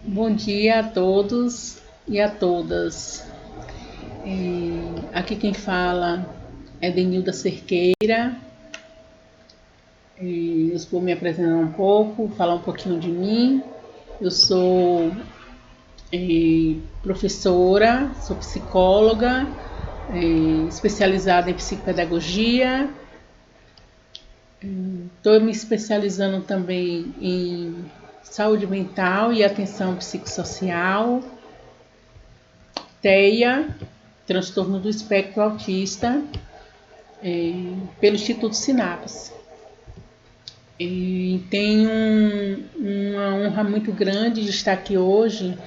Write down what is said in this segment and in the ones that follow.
Bom dia a todos e a todas. Aqui quem fala é Denilda Cerqueira. Eu vou me apresentar um pouco, falar um pouquinho de mim. Eu sou professora, sou psicóloga, especializada em psicopedagogia. Estou me especializando também em saúde mental e atenção psicossocial, TEA, transtorno do espectro autista, pelo Instituto Sinapse. E tenho uma honra muito grande de estar aqui hoje,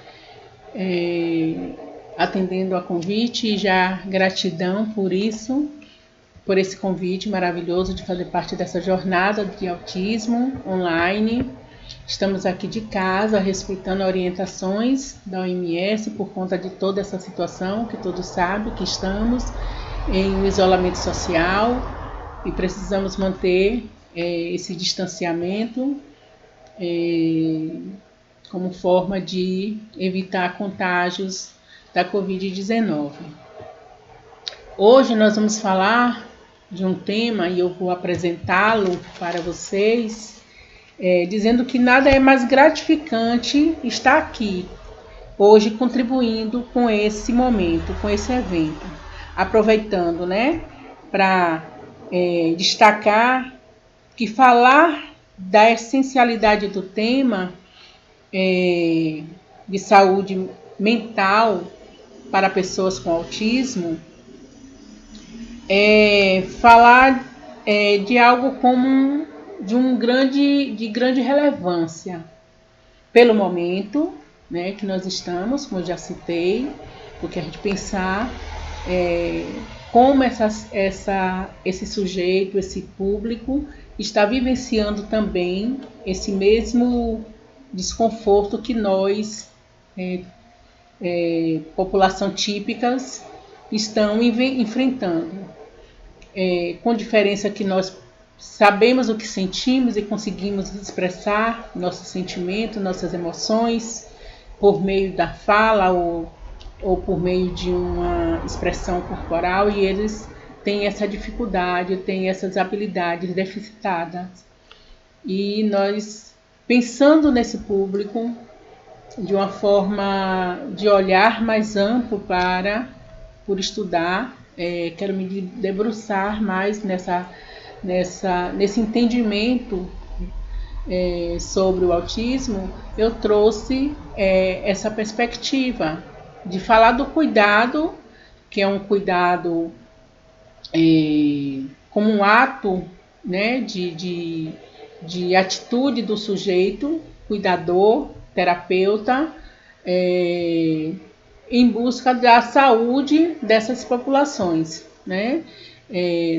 atendendo a convite, e já gratidão por isso, por esse convite maravilhoso de fazer parte dessa jornada de autismo online. Estamos aqui de casa, respeitando orientações da OMS por conta de toda essa situação que todos sabem que estamos em um isolamento social e precisamos manter esse distanciamento como forma de evitar contágios da Covid-19. Hoje nós vamos falar de um tema e eu vou apresentá-lo para vocês, dizendo que nada é mais gratificante estar aqui hoje contribuindo com esse momento, com esse evento, aproveitando, para destacar que falar da essencialidade do tema de saúde mental para pessoas com autismo falar de algo como de grande relevância pelo momento, que nós estamos, como eu já citei, porque a gente pensar como esse sujeito, esse público está vivenciando também esse mesmo desconforto que nós, população típicas, estão enfrentando. Com diferença que nós sabemos o que sentimos e conseguimos expressar nossos sentimentos, nossas emoções, por meio da fala ou por meio de uma expressão corporal, e eles têm essa dificuldade, têm essas habilidades deficitadas. E nós, pensando nesse público, de uma forma de olhar mais amplo por estudar, quero me debruçar mais nesse entendimento sobre o autismo. Eu trouxe essa perspectiva de falar do cuidado, que é um cuidado como um ato, de atitude do sujeito, cuidador, terapeuta, em busca da saúde dessas populações,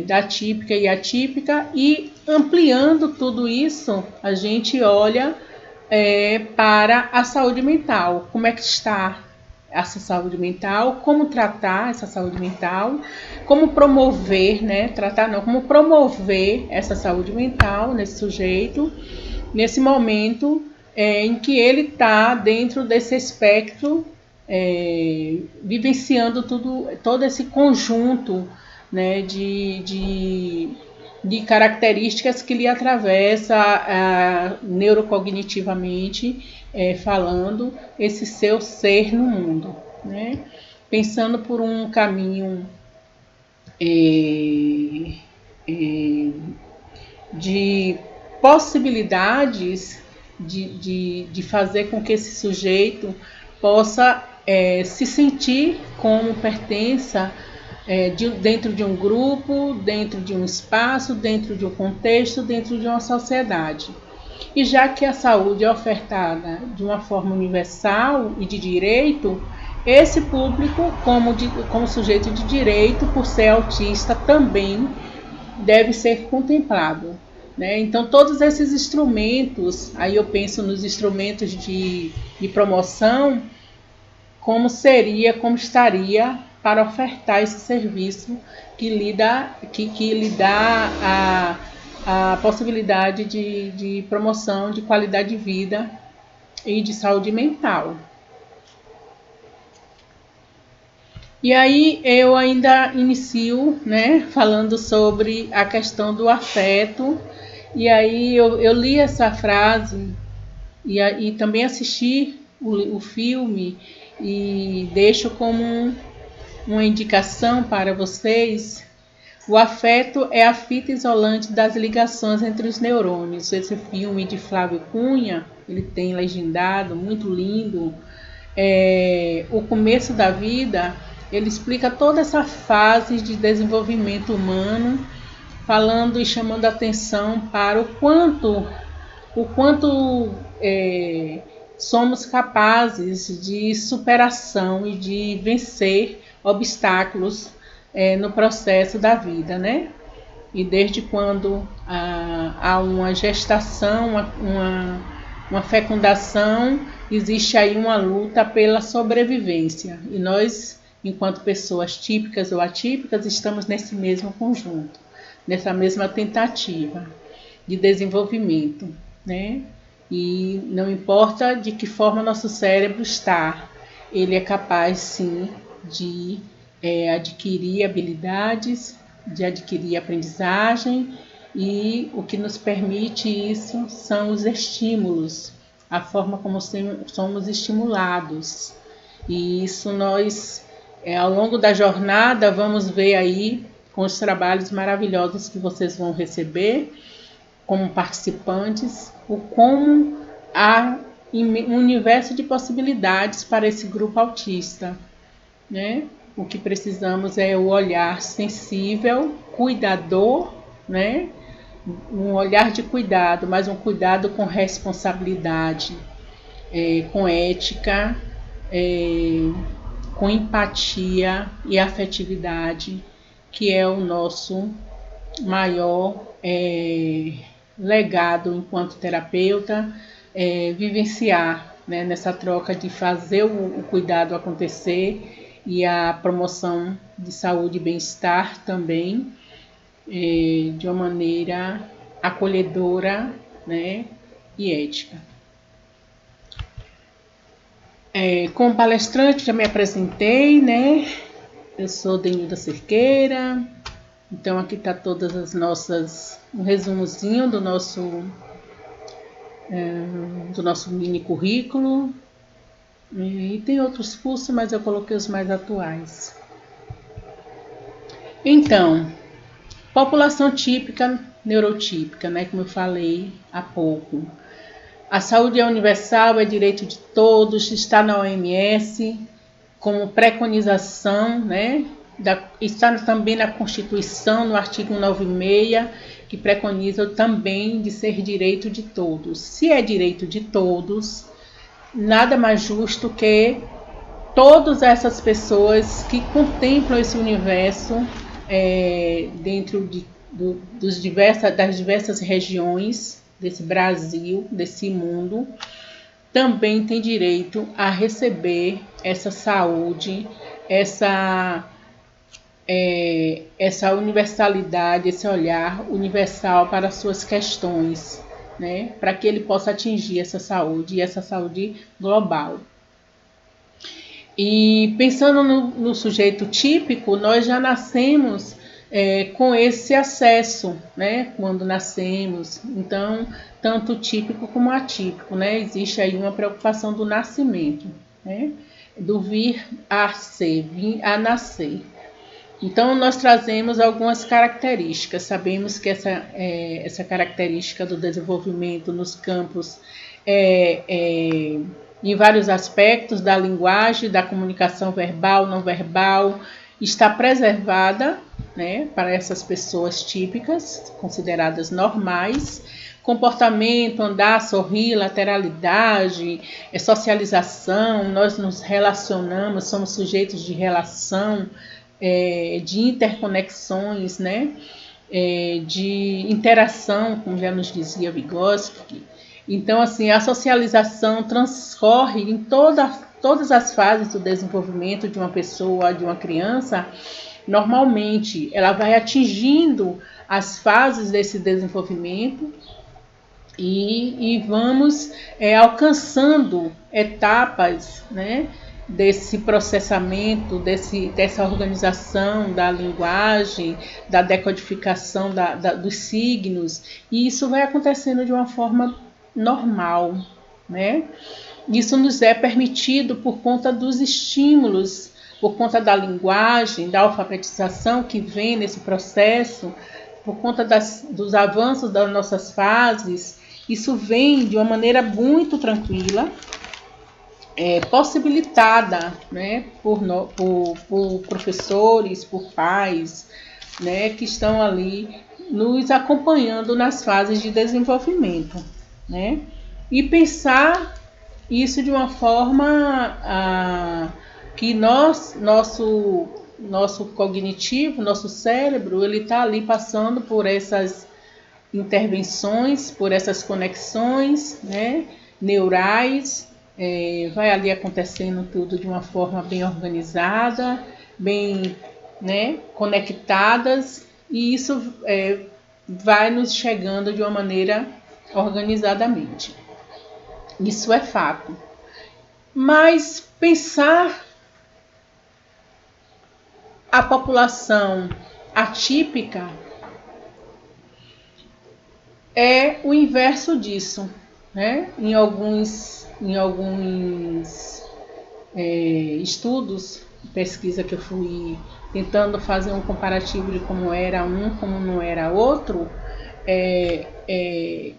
da típica e atípica, e ampliando tudo isso, a gente olha para a saúde mental, como é que está essa saúde mental, como tratar essa saúde mental, como promover, como promover essa saúde mental nesse sujeito, nesse momento em que ele está dentro desse espectro, vivenciando todo esse conjunto, de características que lhe atravessa neurocognitivamente, falando, esse seu ser no mundo, pensando por um caminho de possibilidades de fazer com que esse sujeito possa se sentir como pertença dentro de um grupo, dentro de um espaço, dentro de um contexto, dentro de uma sociedade. E já que a saúde é ofertada de uma forma universal e de direito, esse público, como sujeito de direito, por ser autista, também deve ser contemplado. Então, todos esses instrumentos, aí eu penso nos instrumentos de promoção, como estaria para ofertar esse serviço que lhe dá a possibilidade de promoção de qualidade de vida e de saúde mental. E aí eu ainda inicio, né, falando sobre a questão do afeto. E aí eu li essa frase e também assisti o filme e deixo como uma indicação para vocês. O afeto é a fita isolante das ligações entre os neurônios. Esse filme de Flávio Cunha, ele tem legendado, muito lindo. O começo da vida, ele explica toda essa fase de desenvolvimento humano, falando e chamando a atenção para o quanto somos capazes de superação e de vencer obstáculos no processo da vida, né? E desde quando há uma gestação, uma fecundação, existe aí uma luta pela sobrevivência. E nós, enquanto pessoas típicas ou atípicas, estamos nesse mesmo conjunto, nessa mesma tentativa de desenvolvimento, né? E não importa de que forma nosso cérebro está, ele é capaz sim de adquirir habilidades, de adquirir aprendizagem, e o que nos permite isso são os estímulos, a forma como somos estimulados. E isso nós, ao longo da jornada, vamos ver aí com os trabalhos maravilhosos que vocês vão receber como participantes, como há um universo de possibilidades para esse grupo autista, né? O que precisamos é o olhar sensível, cuidador, né? Um olhar de cuidado, mas um cuidado com responsabilidade, com ética, com empatia e afetividade, que é o nosso maior legado enquanto terapeuta, vivenciar, né, nessa troca de fazer o cuidado acontecer e a promoção de saúde e bem-estar também, de uma maneira acolhedora, né, e ética. Como palestrante já me apresentei, né? Eu sou Denilda Cerqueira. Então aqui está todas as nossas, um resumozinho do nosso mini currículo. E tem outros cursos, mas eu coloquei os mais atuais. Então, população típica, neurotípica, né, como eu falei há pouco. A saúde é universal, é direito de todos, está na OMS como preconização, né? Está também na Constituição, no artigo 96, que preconiza também de ser direito de todos. Se é direito de todos, nada mais justo que todas essas pessoas que contemplam esse universo dentro das diversas regiões desse Brasil, desse mundo, também tem direito a receber essa saúde, essa universalidade, esse olhar universal para as suas questões, né? Para que ele possa atingir essa saúde, e essa saúde global. E pensando no sujeito típico, nós já nascemos com esse acesso, né? Quando nascemos. Então, tanto típico como atípico, né? Existe aí uma preocupação do nascimento, né? Do vir a ser, vir a nascer. Então, nós trazemos algumas características. Sabemos que essa característica do desenvolvimento nos campos em vários aspectos da linguagem, da comunicação verbal, não verbal, está preservada, né, para essas pessoas típicas, consideradas normais. Comportamento, andar, sorrir, lateralidade, socialização, nós nos relacionamos, somos sujeitos de relação, de interconexões, né, de interação, como já nos dizia Vygotsky. Então, assim, a socialização transcorre em todas as fases do desenvolvimento de uma pessoa, de uma criança. Normalmente, ela vai atingindo as fases desse desenvolvimento e vamos alcançando etapas, né, desse processamento, dessa organização da linguagem, da decodificação dos signos, e isso vai acontecendo de uma forma normal, né? Isso nos é permitido por conta dos estímulos, por conta da linguagem, da alfabetização que vem nesse processo, por conta dos avanços das nossas fases. Isso vem de uma maneira muito tranquila, possibilitada, né, por professores, por pais, né, que estão ali nos acompanhando nas fases de desenvolvimento, né? E pensar isso de uma forma que nosso cognitivo, nosso cérebro, ele está ali passando por essas intervenções, por essas conexões, né, neurais, vai ali acontecendo tudo de uma forma bem organizada, bem, né, conectadas, e isso vai nos chegando de uma maneira organizadamente. Isso é fato. Mas pensar a população atípica é o inverso disso, né? Em alguns estudos, pesquisa que eu fui tentando fazer um comparativo de como era um, como não era outro,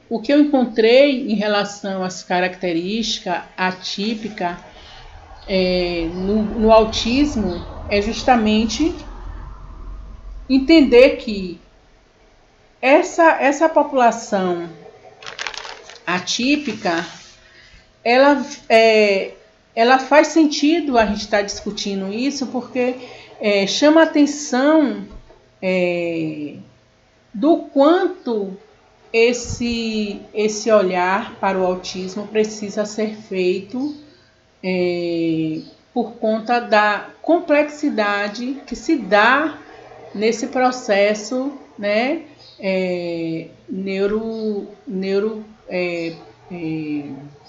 o que eu encontrei em relação às características atípicas no autismo é justamente entender que essa população atípica, ela faz sentido a gente estar discutindo isso, porque chama a atenção do quanto esse olhar para o autismo precisa ser feito por conta da complexidade que se dá nesse processo, né,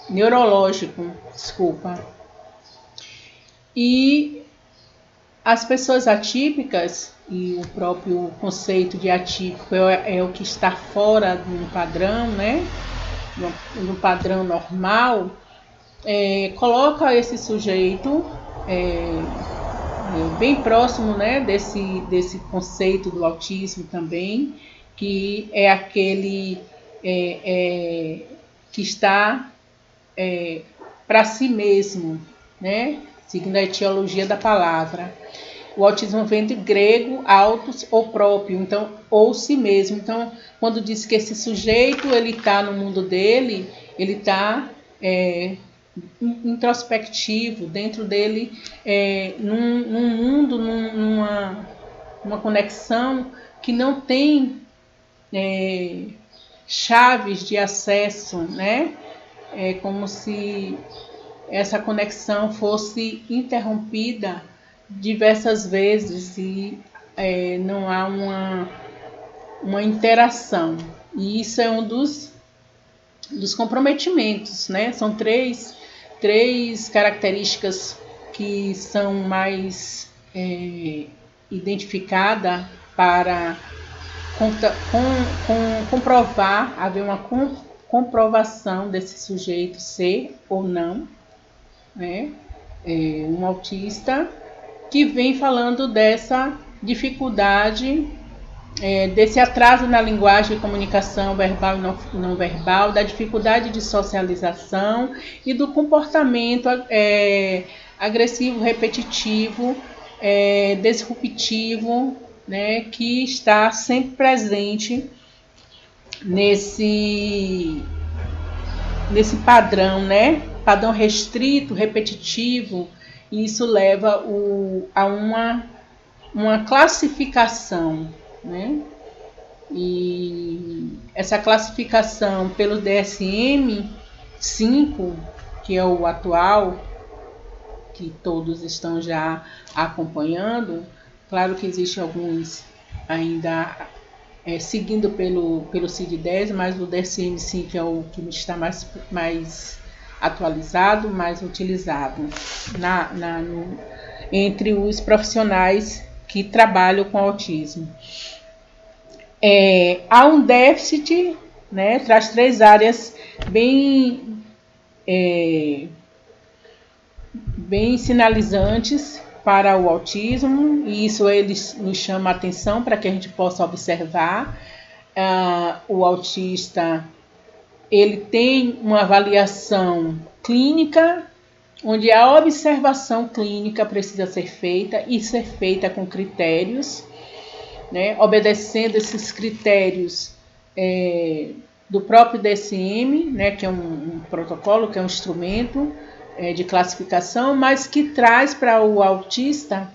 neurológico, desculpa. E as pessoas atípicas, e o próprio conceito de atípico é o que está fora de um padrão, né, no padrão normal, coloca esse sujeito bem próximo, né, desse conceito do autismo também, que é aquele que está para si mesmo, né, seguindo a etiologia da palavra. O autismo vem do grego autos ou próprio, então, ou si mesmo. Então, quando diz que esse sujeito ele está no mundo dele, ele está introspectivo, dentro dele, num mundo, numa conexão que não tem chaves de acesso, né? É como se essa conexão fosse interrompida diversas vezes e não há uma interação. E isso é um dos comprometimentos, né? São três características que são mais identificadas para comprovar, haver uma comprovação desse sujeito ser ou não, né, um autista, que vem falando dessa dificuldade, desse atraso na linguagem e comunicação verbal e não verbal, da dificuldade de socialização e do comportamento agressivo, repetitivo, disruptivo, né, que está sempre presente nesse padrão, né? Padrão restrito, repetitivo, e isso leva a uma classificação, né? E essa classificação pelo DSM-5, que é o atual, que todos estão já acompanhando, claro que existem alguns ainda seguindo pelo CID-10, mas o DSM-5 é o que está mais atualizado, mais utilizado entre os profissionais que trabalham com autismo. Há um déficit, né, traz 3 áreas bem sinalizantes para o autismo, e isso eles nos chama a atenção para que a gente possa observar. O autista, ele tem uma avaliação clínica, onde a observação clínica precisa ser feita e ser feita com critérios, né, obedecendo esses critérios do próprio DSM, né, que é um protocolo, que é um instrumento de classificação, mas que traz para o autista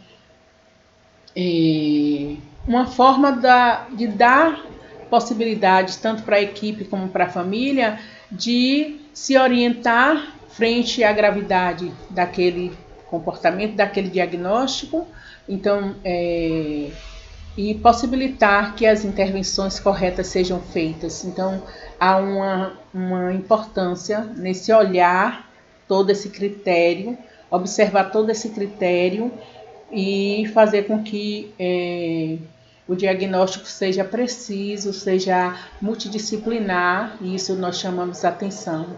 uma forma de dar possibilidades, tanto para a equipe como para a família, de se orientar frente à gravidade daquele comportamento, daquele diagnóstico, então, e possibilitar que as intervenções corretas sejam feitas. Então, há uma importância nesse olhar todo esse critério, observar todo esse critério e fazer com que o diagnóstico seja preciso, seja multidisciplinar, e isso nós chamamos atenção,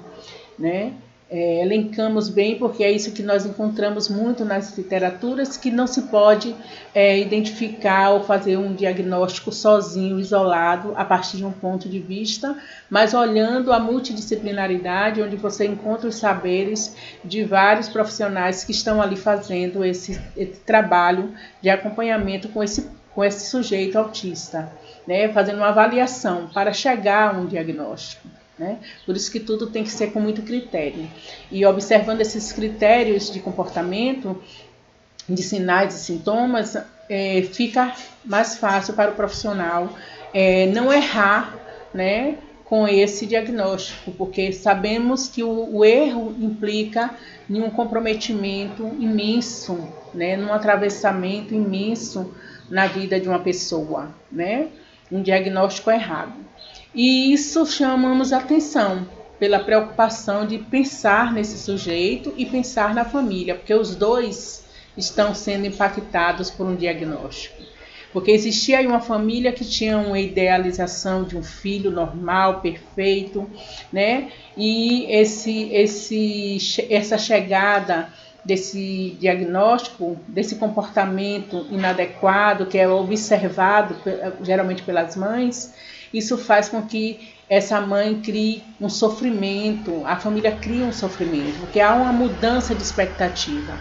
né? Elencamos bem, porque é isso que nós encontramos muito nas literaturas, que não se pode identificar ou fazer um diagnóstico sozinho, isolado, a partir de um ponto de vista, mas olhando a multidisciplinaridade, onde você encontra os saberes de vários profissionais que estão ali fazendo esse trabalho de acompanhamento com esse sujeito autista, né? Fazendo uma avaliação para chegar a um diagnóstico. Né? Por isso que tudo tem que ser com muito critério. E observando esses critérios de comportamento, de sinais e sintomas, fica mais fácil para o profissional não errar, né, com esse diagnóstico, porque sabemos que o erro implica em um comprometimento imenso, né, num atravessamento imenso na vida de uma pessoa, né? Um diagnóstico errado. E isso chamamos atenção pela preocupação de pensar nesse sujeito e pensar na família, porque os dois estão sendo impactados por um diagnóstico. Porque existia aí uma família que tinha uma idealização de um filho normal, perfeito, né? E essa chegada desse diagnóstico, desse comportamento inadequado, que é observado geralmente pelas mães, isso faz com que essa mãe crie um sofrimento, a família cria um sofrimento, porque há uma mudança de expectativa,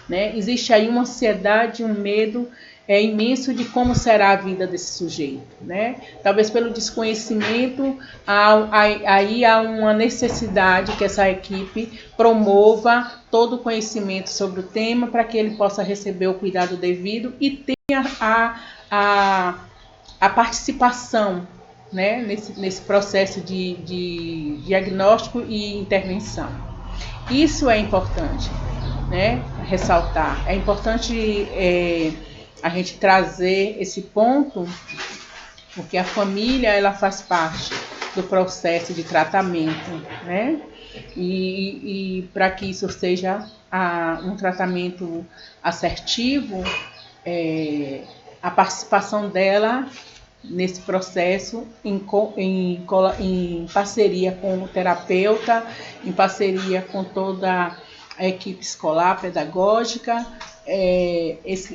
né? Existe aí uma ansiedade, um medo imenso de como será a vida desse sujeito, né? Talvez pelo desconhecimento, aí há uma necessidade que essa equipe promova todo o conhecimento sobre o tema para que ele possa receber o cuidado devido e tenha a participação, né, nesse processo de diagnóstico e intervenção. Isso é importante, né, ressaltar. É importante a gente trazer esse ponto, porque a família ela faz parte do processo de tratamento, né? E para que isso seja um tratamento assertivo, a participação dela nesse processo em parceria com o terapeuta, em parceria com toda a equipe escolar, pedagógica,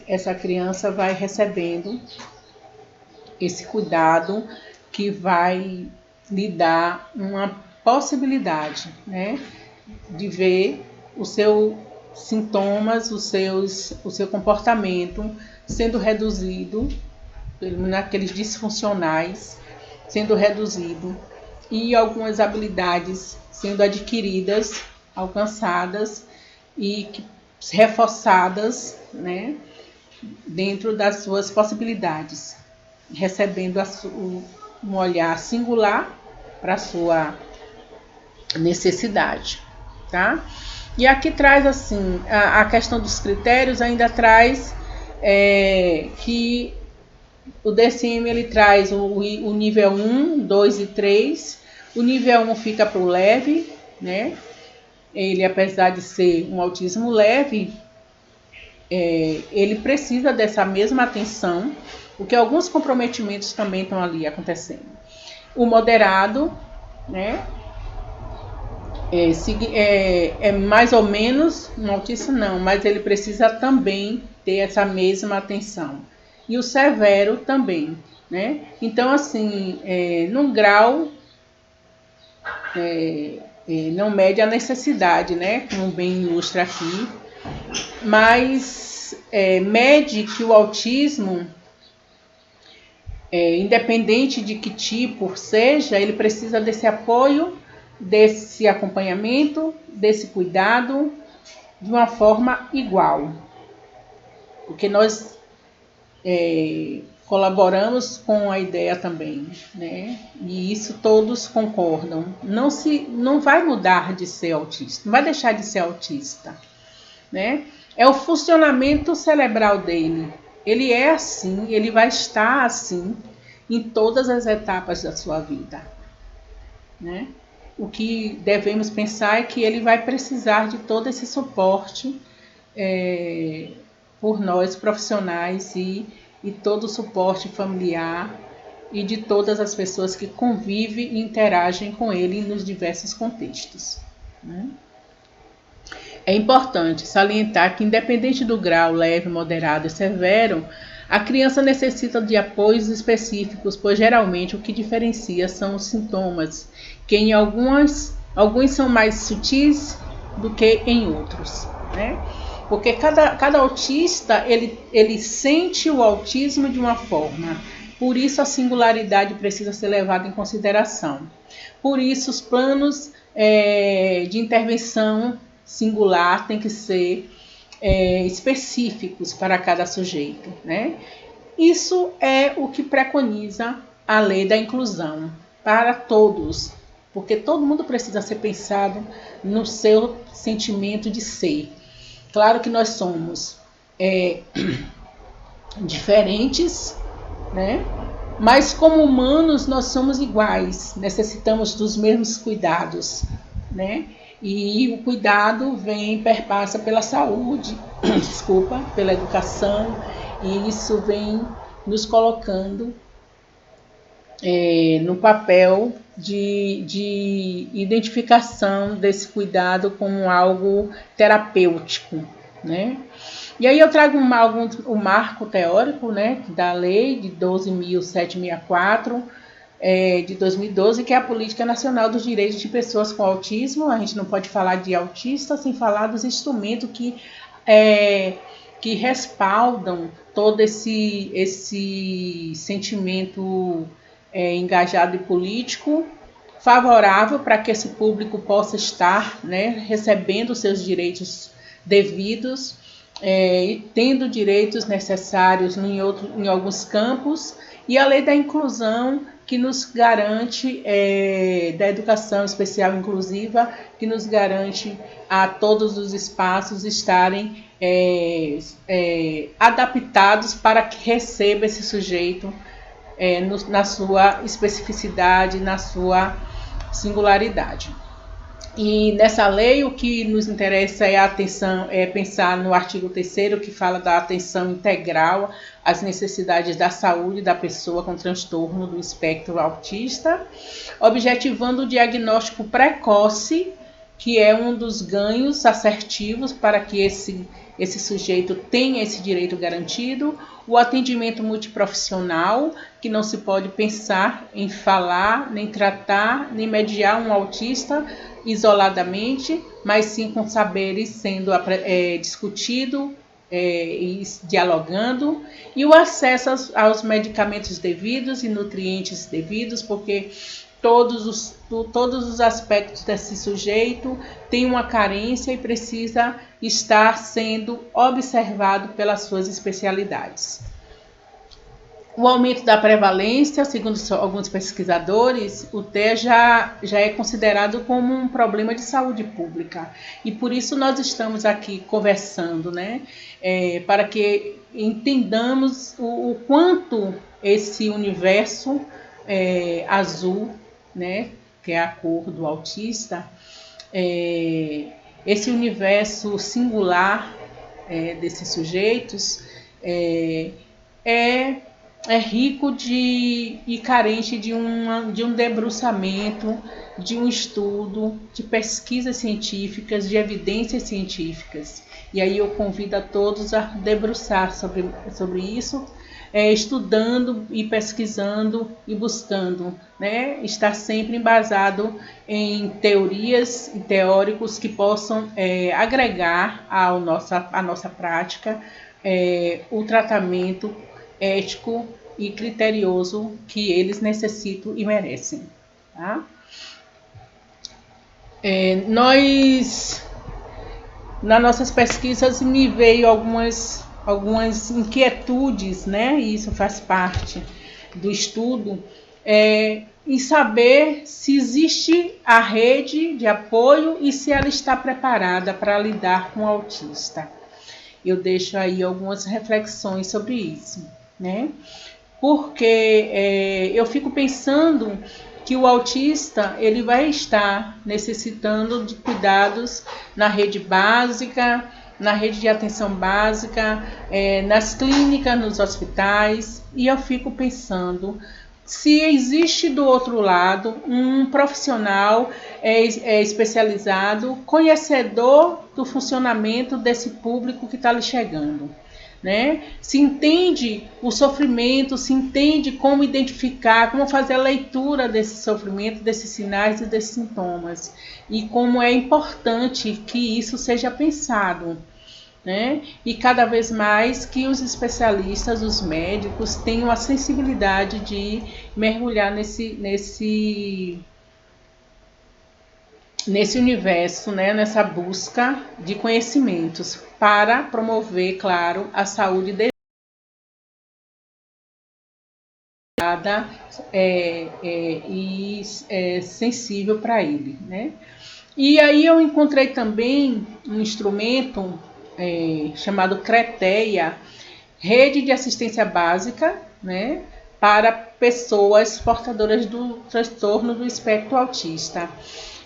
essa criança vai recebendo esse cuidado que vai lhe dar uma possibilidade, né, de ver os seus sintomas, o seu comportamento sendo reduzido, naqueles disfuncionais, sendo reduzido, e algumas habilidades sendo adquiridas, alcançadas e reforçadas, né, dentro das suas possibilidades, recebendo um olhar singular para a sua necessidade, tá? E aqui traz assim, a questão dos critérios ainda traz que O DSM ele traz o nível 1, 2 e 3. O nível 1 fica para o leve, né? Ele, apesar de ser um autismo leve, ele precisa dessa mesma atenção, porque alguns comprometimentos também estão ali acontecendo. O moderado, né? É mais ou menos um autista não, mas ele precisa também ter essa mesma atenção. E o severo também, né? Então, assim, num grau, não mede a necessidade, né? Como bem ilustra aqui, mas mede que o autismo, independente de que tipo seja, ele precisa desse apoio, desse acompanhamento, desse cuidado, de uma forma igual. Porque nós colaboramos com a ideia também, né? E isso todos concordam. Não vai mudar de ser autista, não vai deixar de ser autista, né? É o funcionamento cerebral dele. Ele é assim, ele vai estar assim em todas as etapas da sua vida, né? O que devemos pensar é que ele vai precisar de todo esse suporte por nós profissionais e todo o suporte familiar e de todas as pessoas que convivem e interagem com ele nos diversos contextos, né? É importante salientar que, independente do grau leve, moderado e severo, a criança necessita de apoios específicos, pois geralmente o que diferencia são os sintomas, que em alguns são mais sutis do que em outros, né? Porque cada autista, ele sente o autismo de uma forma. Por isso a singularidade precisa ser levada em consideração. Por isso os planos de intervenção singular têm que ser específicos para cada sujeito, né? Isso é o que preconiza a lei da inclusão para todos, porque todo mundo precisa ser pensado no seu sentimento de ser. Claro que nós somos diferentes, né? Mas como humanos nós somos iguais, necessitamos dos mesmos cuidados, né? E o cuidado perpassa pela saúde, desculpa, pela educação, e isso vem nos colocando no papel de identificação desse cuidado como algo terapêutico, né? E aí eu trago o marco teórico, né, da lei de 12.764, de 2012, que é a Política Nacional dos Direitos de Pessoas com Autismo. A gente não pode falar de autista sem falar dos instrumentos que respaldam todo esse sentimento engajado e político, favorável para que esse público possa estar, né, recebendo seus direitos devidos, tendo direitos necessários em alguns campos, e a lei da inclusão, que nos garante, da educação especial inclusiva, que nos garante a todos os espaços estarem adaptados para que receba esse sujeito na sua especificidade, na sua singularidade. E nessa lei o que nos interessa é pensar no artigo 3º, que fala da atenção integral às necessidades da saúde da pessoa com transtorno do espectro autista, objetivando o diagnóstico precoce, que é um dos ganhos assertivos para que esse sujeito tenha esse direito garantido, o atendimento multiprofissional, que não se pode pensar em falar, nem tratar, nem mediar um autista isoladamente, mas sim com saberes sendo discutido e dialogando, e o acesso aos medicamentos devidos e nutrientes devidos, porque todos os aspectos desse sujeito têm uma carência e precisa estar sendo observado pelas suas especialidades. o aumento da prevalência, segundo alguns pesquisadores, o TEA já é considerado como um problema de saúde pública. E por isso nós estamos aqui conversando, né? Para que entendamos o quanto esse universo azul, né? Que é a cor do autista, esse universo singular desses sujeitos é rico e carente de um debruçamento, de um estudo, de pesquisas científicas, de evidências científicas. E aí eu convido a todos a debruçar sobre isso, estudando e pesquisando e buscando, né? Estar sempre embasado em teorias e teóricos que possam agregar à nossa prática o tratamento ético e criterioso que eles necessitam e merecem. Tá? Nas nossas pesquisas, me veio algumas inquietudes, né? E isso faz parte do estudo, em saber se existe a rede de apoio e se ela está preparada para lidar com o autista. Eu deixo aí algumas reflexões sobre isso, né? Porque eu fico pensando que o autista ele vai estar necessitando de cuidados na rede básica, na rede de atenção básica, nas clínicas, nos hospitais, e eu fico pensando se existe do outro lado um profissional especializado, conhecedor do funcionamento desse público que está lhe chegando. Né? Se entende o sofrimento, se entende como identificar, como fazer a leitura desse sofrimento, desses sinais e desses sintomas. E como é importante que isso seja pensado. Né? E cada vez mais que os especialistas, os médicos, tenham a sensibilidade de mergulhar nesse universo, né? Nessa busca de conhecimentos para promover, claro, a saúde e sensível para ele. Né? E aí eu encontrei também um instrumento chamado CRETEA, Rede de Assistência Básica, né, para pessoas portadoras do transtorno do espectro autista.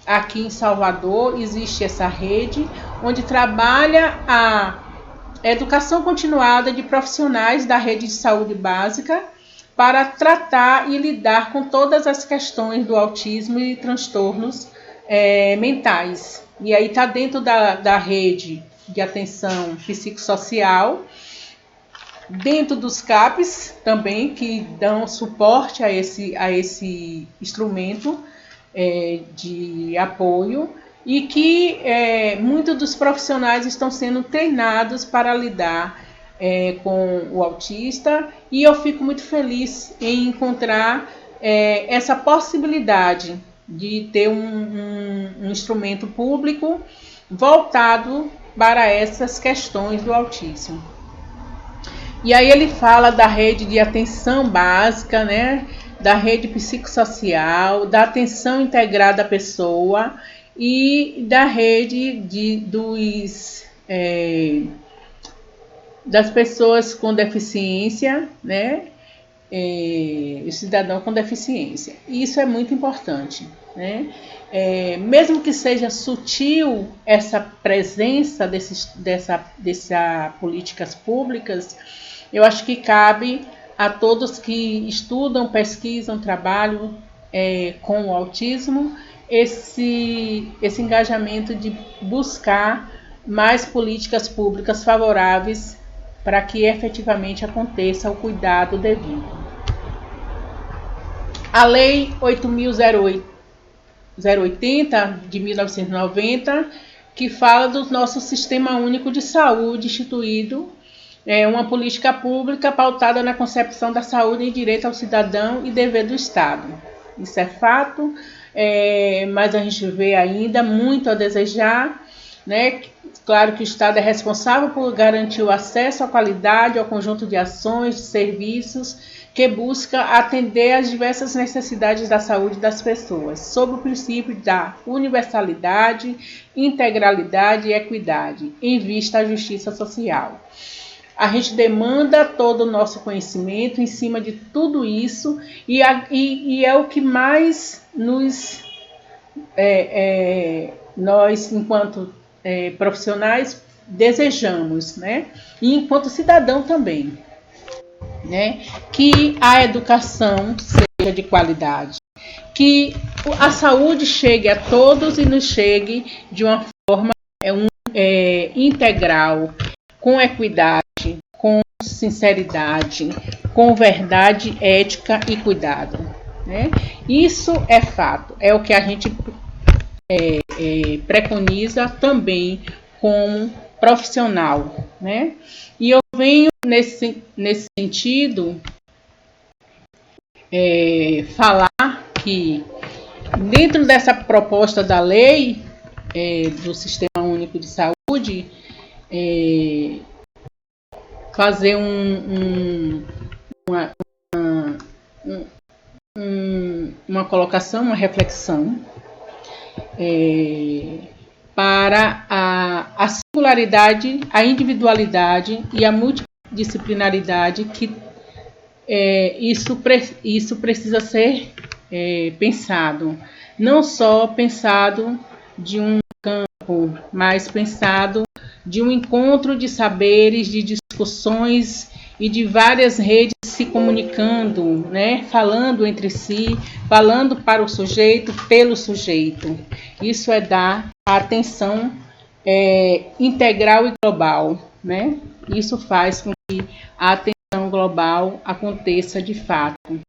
Aqui em Salvador existe essa rede, onde trabalha a educação continuada de profissionais da rede de saúde básica para tratar e lidar com todas as questões do autismo e transtornos mentais. E aí está dentro da rede de atenção psicossocial, dentro dos CAPs também, que dão suporte a esse instrumento de apoio, e que muitos dos profissionais estão sendo treinados para lidar com o autista, e eu fico muito feliz em encontrar essa possibilidade de ter um instrumento público voltado para essas questões do autismo. E aí ele fala da rede de atenção básica, né, da rede psicossocial, da atenção integrada à pessoa e da rede das pessoas com deficiência, né, o cidadão com deficiência. E isso é muito importante. Né? Mesmo que seja sutil essa presença dessas políticas públicas, eu acho que cabe a todos que estudam, pesquisam, trabalham com o autismo, esse engajamento de buscar mais políticas públicas favoráveis para que efetivamente aconteça o cuidado devido. A Lei 8.080 de 1990, que fala do nosso Sistema Único de Saúde instituído, uma política pública pautada na concepção da saúde e direito ao cidadão e dever do Estado. Isso é fato, mas a gente vê ainda muito a desejar, né? Claro que o Estado é responsável por garantir o acesso à qualidade, ao conjunto de ações, de serviços que busca atender às diversas necessidades da saúde das pessoas, sob o princípio da universalidade, integralidade e equidade, em vista à justiça social. A gente demanda todo o nosso conhecimento em cima de tudo isso e é o que mais nós, enquanto profissionais, desejamos, né? E enquanto cidadão também, né? Que a educação seja de qualidade, que a saúde chegue a todos e nos chegue de uma forma integral, com equidade, com sinceridade, com verdade, ética e cuidado, né? Isso é fato, é o que a gente preconiza também como profissional, né? E eu venho nesse sentido falar que dentro dessa proposta da lei do Sistema Único de Saúde, fazer uma colocação, uma reflexão para a singularidade, a individualidade e a multidisciplinaridade que isso precisa ser pensado. Não só pensado de um campo, mas pensado de um encontro de saberes, de discussões e de várias redes se comunicando, né? Falando entre si, falando para o sujeito, pelo sujeito. Isso é dar a atenção integral e global, né? Isso faz com que a atenção global aconteça de fato.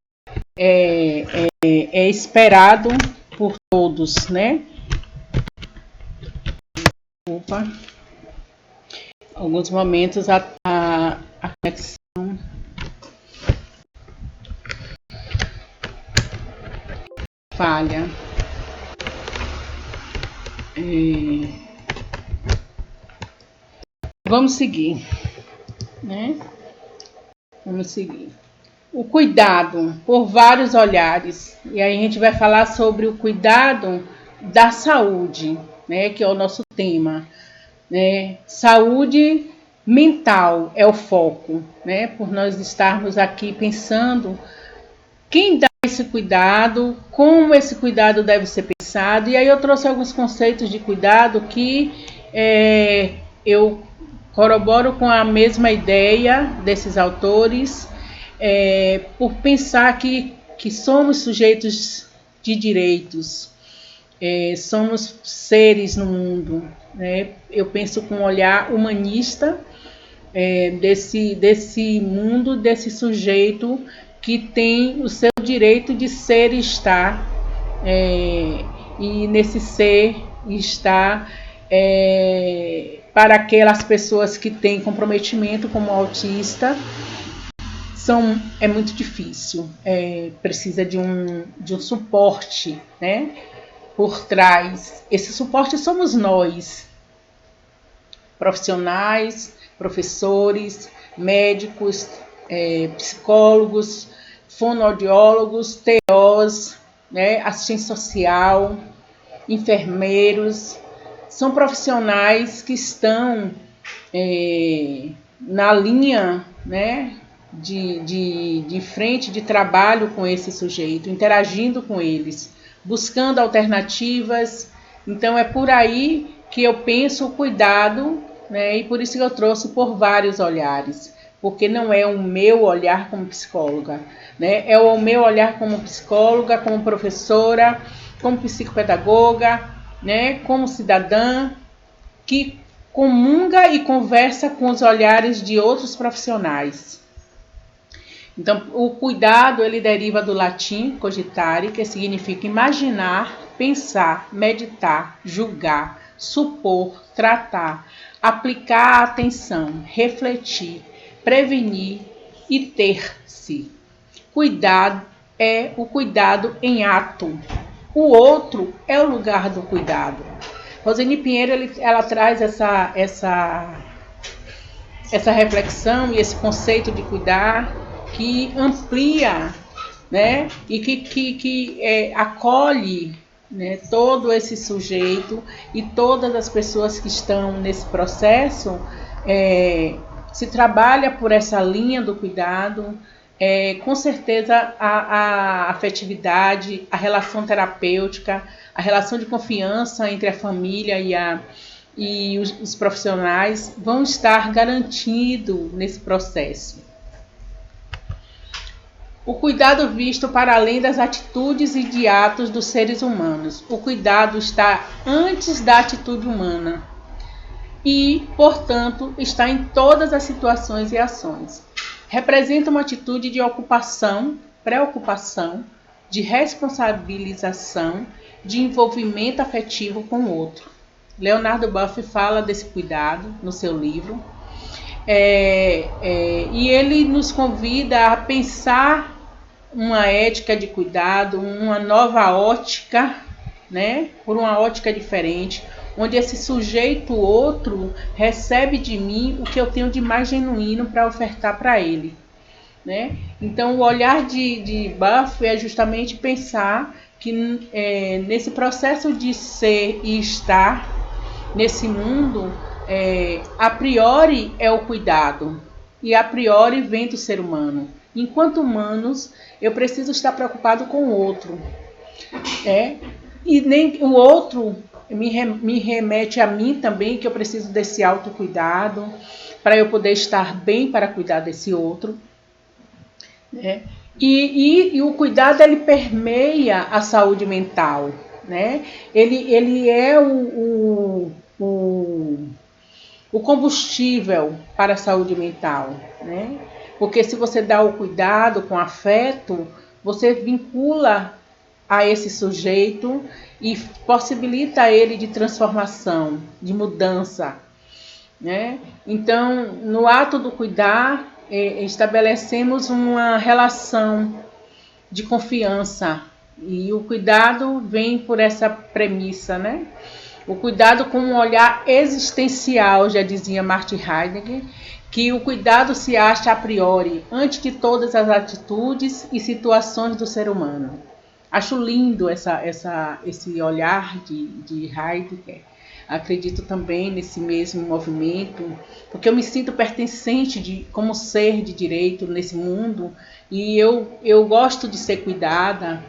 É esperado por todos, né? Opa. Alguns momentos a conexão falha. Vamos seguir, né? Vamos seguir. O cuidado por vários olhares. E aí a gente vai falar sobre o cuidado da saúde, né? Que é o nosso tema. Né? Saúde mental é o foco, né? Por nós estarmos aqui pensando quem dá esse cuidado, como esse cuidado deve ser pensado. E aí eu trouxe alguns conceitos de cuidado que eu corroboro com a mesma ideia desses autores, por pensar que somos sujeitos de direitos, somos seres no mundo, né? Eu penso com um olhar humanista desse mundo, desse sujeito que tem o seu direito de ser e estar, e nesse ser e estar para aquelas pessoas que têm comprometimento como autista, é muito difícil, precisa de um suporte, né? Por trás. Esse suporte somos nós, profissionais, professores, médicos, psicólogos, fonoaudiólogos, TOs, né, assistente social, enfermeiros. São profissionais que estão na linha, né, de frente de trabalho com esse sujeito, interagindo com eles, buscando alternativas. Então é por aí que eu penso o cuidado, né? E por isso que eu trouxe por vários olhares, porque não é o meu olhar como psicóloga, né? É o meu olhar como psicóloga, como professora, como psicopedagoga, né? Como cidadã que comunga e conversa com os olhares de outros profissionais. Então, o cuidado, ele deriva do latim cogitare, que significa imaginar, pensar, meditar, julgar, supor, tratar, aplicar a atenção, refletir, prevenir e ter-se. Cuidado é o cuidado em ato. O outro é o lugar do cuidado. Roseni Pinheiro, ela traz essa reflexão e esse conceito de cuidar que amplia, né, e que acolhe, né, todo esse sujeito e todas as pessoas que estão nesse processo. Se trabalha por essa linha do cuidado, com certeza a afetividade, a relação terapêutica, a relação de confiança entre a família e os profissionais vão estar garantidos nesse processo. O cuidado visto para além das atitudes e de atos dos seres humanos. O cuidado está antes da atitude humana e, portanto, está em todas as situações e ações. Representa uma atitude de ocupação, preocupação, de responsabilização, de envolvimento afetivo com o outro. Leonardo Boff fala desse cuidado no seu livro. E ele nos convida a pensar uma ética de cuidado, uma nova ótica, né? Por uma ótica diferente, onde esse sujeito outro recebe de mim o que eu tenho de mais genuíno para ofertar para ele, né? Então, o olhar de Buff é justamente pensar que nesse processo de ser e estar nesse mundo, a priori é o cuidado e a priori vem do ser humano. Enquanto humanos, eu preciso estar preocupado com o outro, e nem o outro me remete a mim também, que eu preciso desse autocuidado para eu poder estar bem para cuidar desse outro, né? E o cuidado, ele permeia a saúde mental, né? Ele é o combustível para a saúde mental, né? Porque se você dá o cuidado com afeto, você vincula a esse sujeito e possibilita ele de transformação, de mudança, né? Então, no ato do cuidar, estabelecemos uma relação de confiança, e o cuidado vem por essa premissa, né? O cuidado com um olhar existencial, já dizia Martin Heidegger, que o cuidado se acha a priori, antes de todas as atitudes e situações do ser humano. Acho lindo esse olhar de Heidegger. Acredito também nesse mesmo movimento, porque eu me sinto pertencente como ser de direito nesse mundo, e eu gosto de ser cuidada,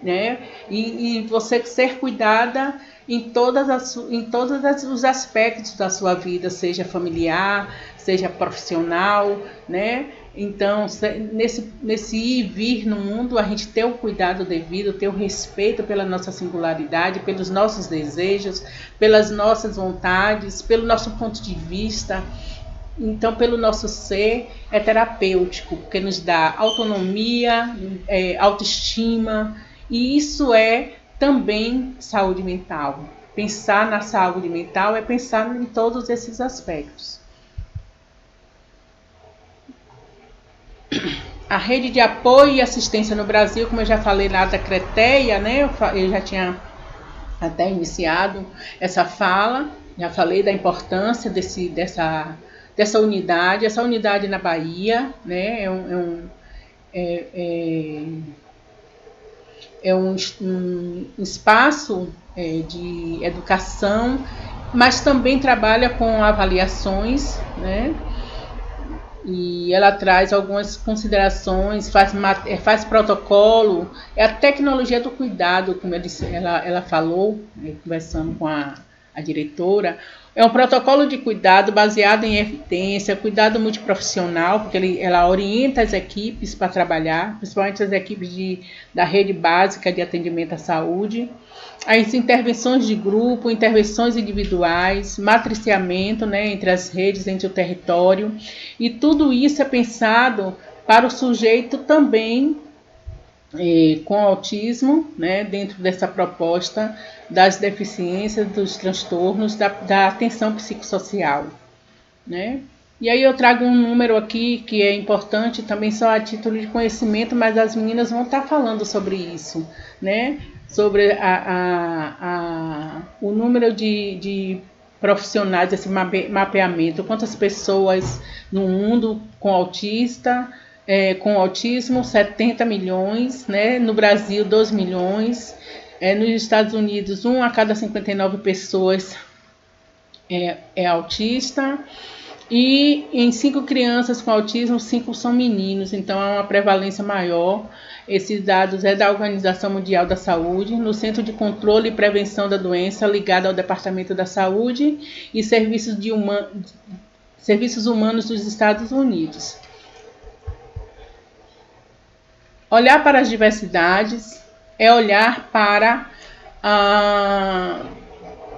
né? E você ser cuidada em todos os aspectos da sua vida, seja familiar, seja profissional, né? Então, nesse ir e vir no mundo, a gente ter o cuidado devido, ter o respeito pela nossa singularidade, pelos nossos desejos, pelas nossas vontades, pelo nosso ponto de vista. Então, pelo nosso ser, é terapêutico, porque nos dá autonomia, autoestima, e isso é também saúde mental. Pensar na saúde mental é pensar em todos esses aspectos. A rede de apoio e assistência no Brasil, como eu já falei lá da Creteia, né? Eu já tinha até iniciado essa fala, já falei da importância dessa unidade. Essa unidade na Bahia, né? É um espaço de educação, mas também trabalha com avaliações, né? E ela traz algumas considerações, faz protocolo, é a tecnologia do cuidado, como ela falou, conversando com a diretora. É um protocolo de cuidado baseado em evidência, cuidado multiprofissional, porque ela orienta as equipes para trabalhar, principalmente as equipes da rede básica de atendimento à saúde, as intervenções de grupo, intervenções individuais, matriciamento, né, entre as redes, entre o território, e tudo isso é pensado para o sujeito também com autismo, né, dentro dessa proposta das deficiências, dos transtornos, da atenção psicossocial, né? E aí eu trago um número aqui que é importante, também só a título de conhecimento, mas as meninas vão estar falando sobre isso, né? Sobre o número de profissionais, esse mapeamento, quantas pessoas no mundo com autista, com autismo, 70 milhões, né? No Brasil, 2 milhões. Nos Estados Unidos, 1 a cada 59 pessoas é autista. E em 5 crianças com autismo, 5 são meninos, então há uma prevalência maior. Esses dados é da Organização Mundial da Saúde, no Centro de Controle e Prevenção da Doença, ligado ao Departamento da Saúde e Serviços Humanos dos Estados Unidos. Olhar para as diversidades é olhar para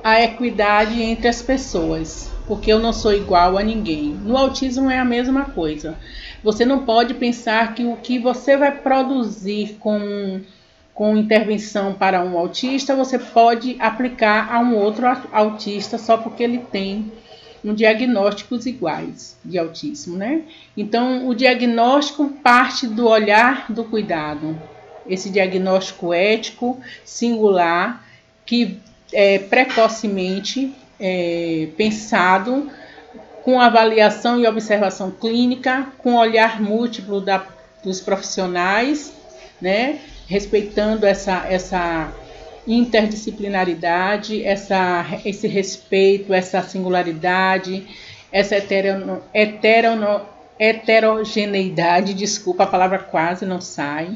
a equidade entre as pessoas, porque eu não sou igual a ninguém. No autismo é a mesma coisa. Você não pode pensar que o que você vai produzir com intervenção para um autista, você pode aplicar a um outro autista só porque ele tem diagnósticos iguais de autismo, né? Então, o diagnóstico parte do olhar do cuidado. Esse diagnóstico ético, singular, que é precocemente pensado, com avaliação e observação clínica, com olhar múltiplo dos profissionais, né? Respeitando essa interdisciplinaridade, esse respeito, essa singularidade, essa heterogeneidade, desculpa, a palavra quase não sai.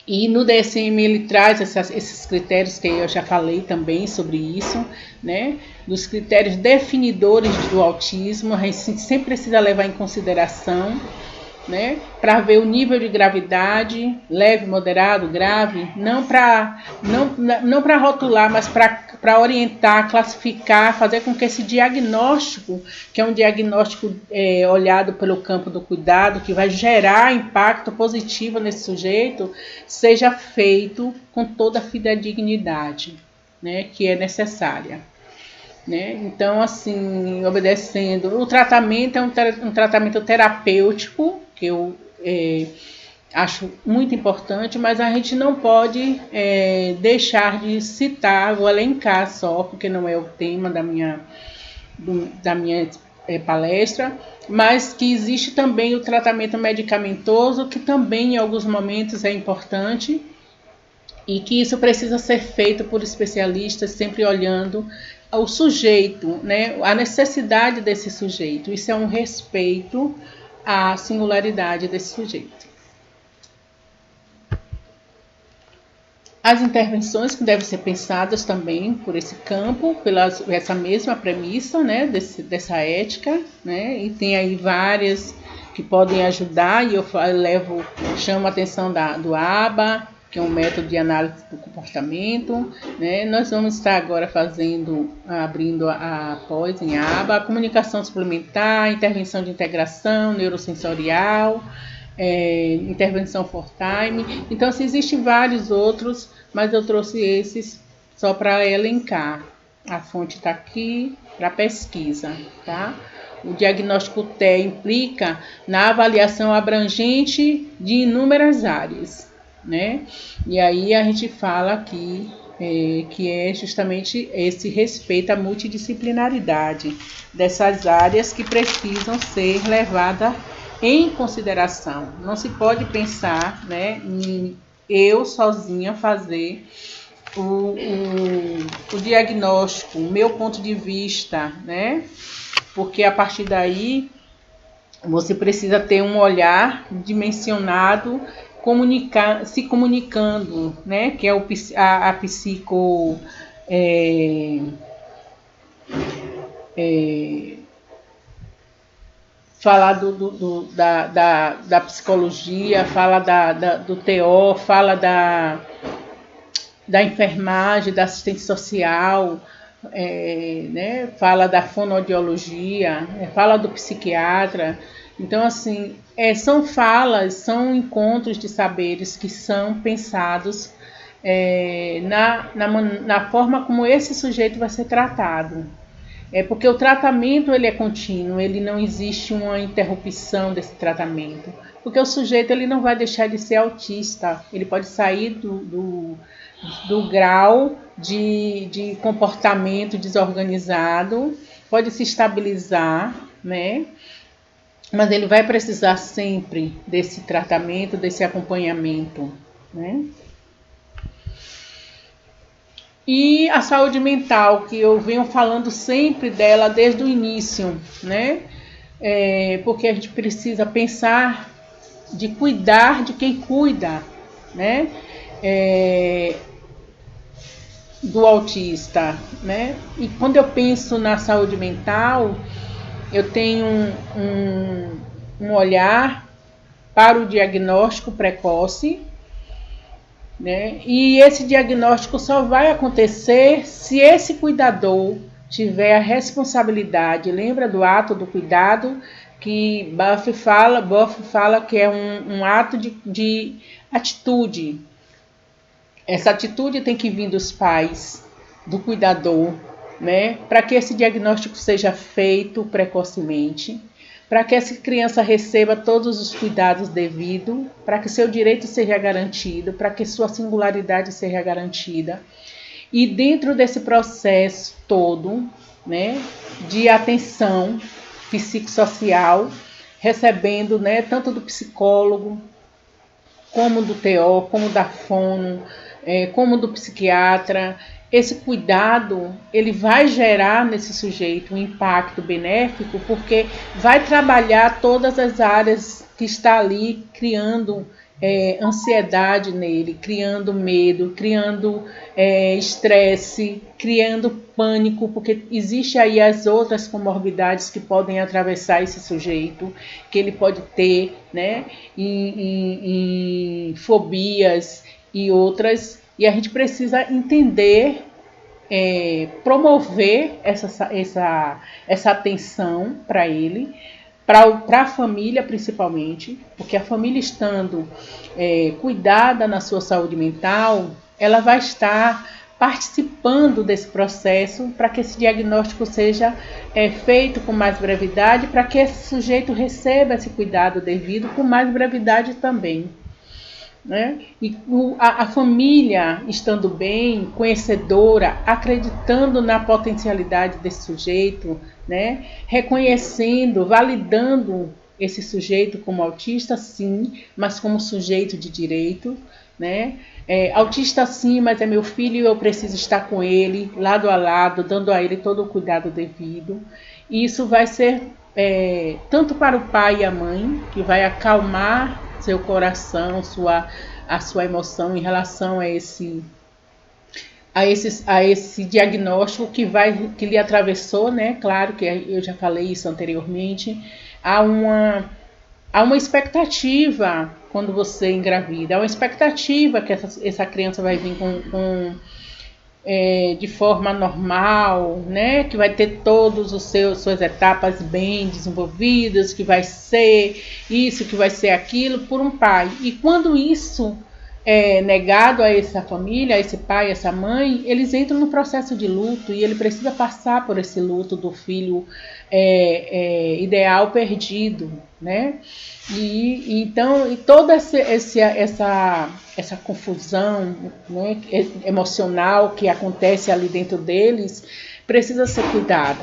E no DSM ele traz esses critérios que eu já falei também sobre isso, né? Dos critérios definidores do autismo, a gente sempre precisa levar em consideração, né? Para ver o nível de gravidade, leve, moderado, grave, não para rotular, mas para orientar, classificar, fazer com que esse diagnóstico, que é um diagnóstico olhado pelo campo do cuidado, que vai gerar impacto positivo nesse sujeito, seja feito com toda a fidedignidade, né, que é necessária. Né? Então, assim, obedecendo. O tratamento é um tratamento terapêutico, que eu acho muito importante, mas a gente não pode deixar de citar, vou elencar só, porque não é o tema da minha palestra, mas que existe também o tratamento medicamentoso, que também em alguns momentos é importante, e que isso precisa ser feito por especialistas, sempre olhando o sujeito, né, a necessidade desse sujeito. Isso é um respeito à singularidade desse sujeito. As intervenções que devem ser pensadas também por esse campo, essa mesma premissa, né, dessa ética, né, e tem aí várias que podem ajudar, e eu chamo a atenção do ABA, que é um método de análise do comportamento, né? Nós vamos estar agora abrindo a pós em ABA, a comunicação suplementar, intervenção de integração neurosensorial, intervenção for time. Então, assim, existem vários outros, mas eu trouxe esses só para elencar. A fonte está aqui para pesquisa, tá? O diagnóstico TE implica na avaliação abrangente de inúmeras áreas, né? E aí a gente fala aqui que é justamente esse respeito à multidisciplinaridade dessas áreas que precisam ser levadas em consideração. Não se pode pensar, né, em eu sozinha fazer o diagnóstico, o meu ponto de vista, né? Porque a partir daí você precisa ter um olhar dimensionado, se comunicando, né? Que é a psico fala da psicologia, fala do TO, fala da enfermagem, da assistência social, né, fala da fonoaudiologia, fala do psiquiatra. Então, assim, são encontros de saberes que são pensados na forma como esse sujeito vai ser tratado. Porque o tratamento ele é contínuo, ele não existe uma interrupção desse tratamento. Porque o sujeito ele não vai deixar de ser autista, ele pode sair do grau de comportamento desorganizado, pode se estabilizar, né? mas ele vai precisar sempre desse tratamento, desse acompanhamento, né? E a saúde mental, que eu venho falando sempre dela desde o início, né? Porque a gente precisa pensar de cuidar de quem cuida, né? Do autista, né? E quando eu penso na saúde mental, eu tenho um olhar para o diagnóstico precoce, né? E esse diagnóstico só vai acontecer se esse cuidador tiver a responsabilidade. Lembra do ato do cuidado que Buff fala que é um ato de atitude. Essa atitude tem que vir dos pais, do cuidador, né? Para que esse diagnóstico seja feito precocemente, para que essa criança receba todos os cuidados devidos, para que seu direito seja garantido, para que sua singularidade seja garantida. E dentro desse processo todo, né, de atenção psicossocial, recebendo, né, tanto do psicólogo, como do TO, como da fono, como do psiquiatra, esse cuidado ele vai gerar nesse sujeito um impacto benéfico, porque vai trabalhar todas as áreas que está ali criando ansiedade nele, criando medo, criando estresse, criando pânico, porque existe aí as outras comorbidades que podem atravessar esse sujeito, que ele pode ter, né, em fobias e outras, e a gente precisa entender, promover essa atenção para ele, para a família principalmente, porque a família estando cuidada na sua saúde mental, ela vai estar participando desse processo para que esse diagnóstico seja feito com mais brevidade, para que esse sujeito receba esse cuidado devido com mais brevidade também, né? E a família estando bem, conhecedora, acreditando na potencialidade desse sujeito, né? Reconhecendo, validando esse sujeito como autista, sim, mas como sujeito de direito, né? Autista sim, mas é meu filho e eu preciso estar com ele, lado a lado, dando a ele todo o cuidado devido. E isso vai ser tanto para o pai e a mãe, que vai acalmar seu coração, a sua emoção em relação a esse diagnóstico que lhe atravessou, né? Claro que eu já falei isso anteriormente. Há uma expectativa quando você engravida, há uma expectativa que essa criança vai vir de forma normal, né? Que vai ter todas as suas etapas bem desenvolvidas, que vai ser isso, que vai ser aquilo, por um pai. E quando isso é negado a essa família, a esse pai, a essa mãe, eles entram no processo de luto e ele precisa passar por esse luto do filho ideal perdido, né? Então toda essa confusão, né, emocional que acontece ali dentro deles precisa ser cuidado.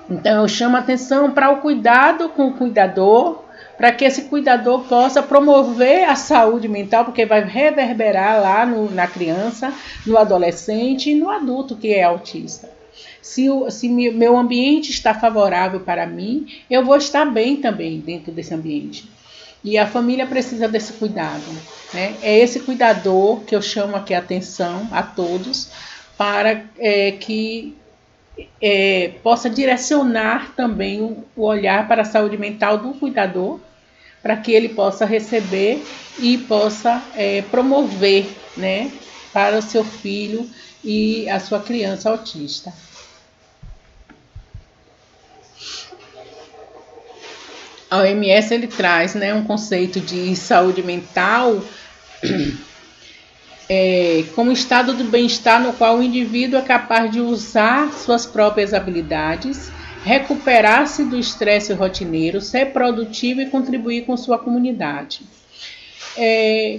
Então eu chamo a atenção para o cuidado com o cuidador, para que esse cuidador possa promover a saúde mental, porque vai reverberar lá na criança, no adolescente e no adulto que é autista. Se meu ambiente está favorável para mim, eu vou estar bem também dentro desse ambiente. E a família precisa desse cuidado, né? É esse cuidador que eu chamo aqui a atenção a todos, para que possa direcionar também o olhar para a saúde mental do cuidador, para que ele possa receber e possa promover, né, para o seu filho e a sua criança autista. A OMS ele traz, né, um conceito de saúde mental como estado de bem-estar no qual o indivíduo é capaz de usar suas próprias habilidades, recuperar-se do estresse rotineiro, ser produtivo e contribuir com sua comunidade.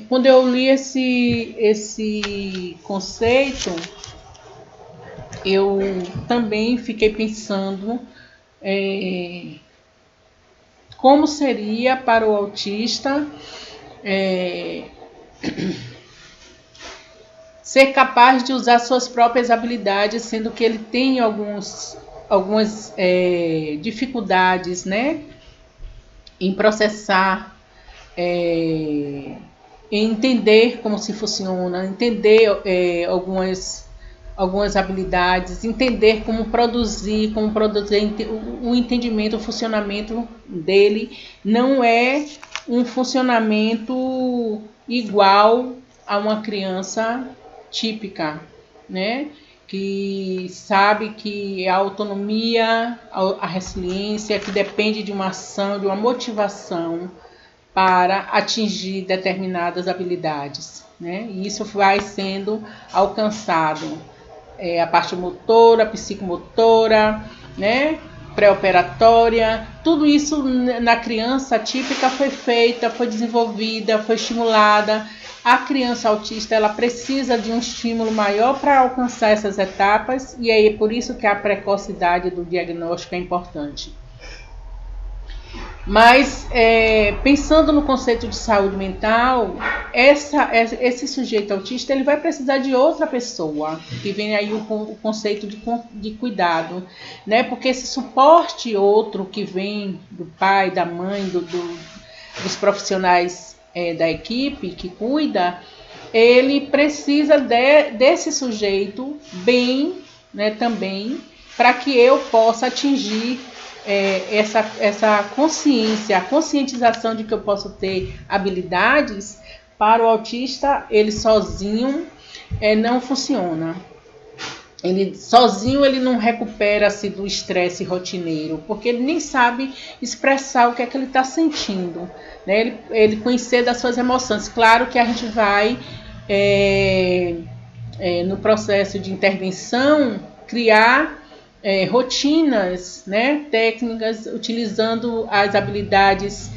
Quando eu li esse conceito, eu também fiquei pensando como seria para o autista ser capaz de usar suas próprias habilidades, sendo que ele tem algumas dificuldades, né, em processar, em entender como se funciona, entender algumas habilidades, entender como produzir o entendimento, o funcionamento dele não é um funcionamento igual a uma criança típica, né? Que sabe que a autonomia, a resiliência, que depende de uma ação, de uma motivação para atingir determinadas habilidades, né? E isso vai sendo alcançado. A parte motora, psicomotora, né? Pré-operatória, tudo isso na criança típica foi feita, foi desenvolvida, foi estimulada. A criança autista ela precisa de um estímulo maior para alcançar essas etapas e é por isso que a precocidade do diagnóstico é importante. Mas pensando no conceito de saúde mental, esse sujeito autista ele vai precisar de outra pessoa, que vem aí o conceito de cuidado, né? Porque esse suporte outro que vem do pai, da mãe, dos profissionais da equipe que cuida, ele precisa desse sujeito bem, né, também, para que eu possa atingir essa consciência, a conscientização de que eu posso ter habilidades. Para o autista, ele sozinho não funciona. Sozinho ele não recupera-se do estresse rotineiro, porque ele nem sabe expressar o que é que ele está sentindo, né? Ele conhecer das suas emoções. Claro que a gente vai, no processo de intervenção, criar rotinas, né, técnicas, utilizando as habilidades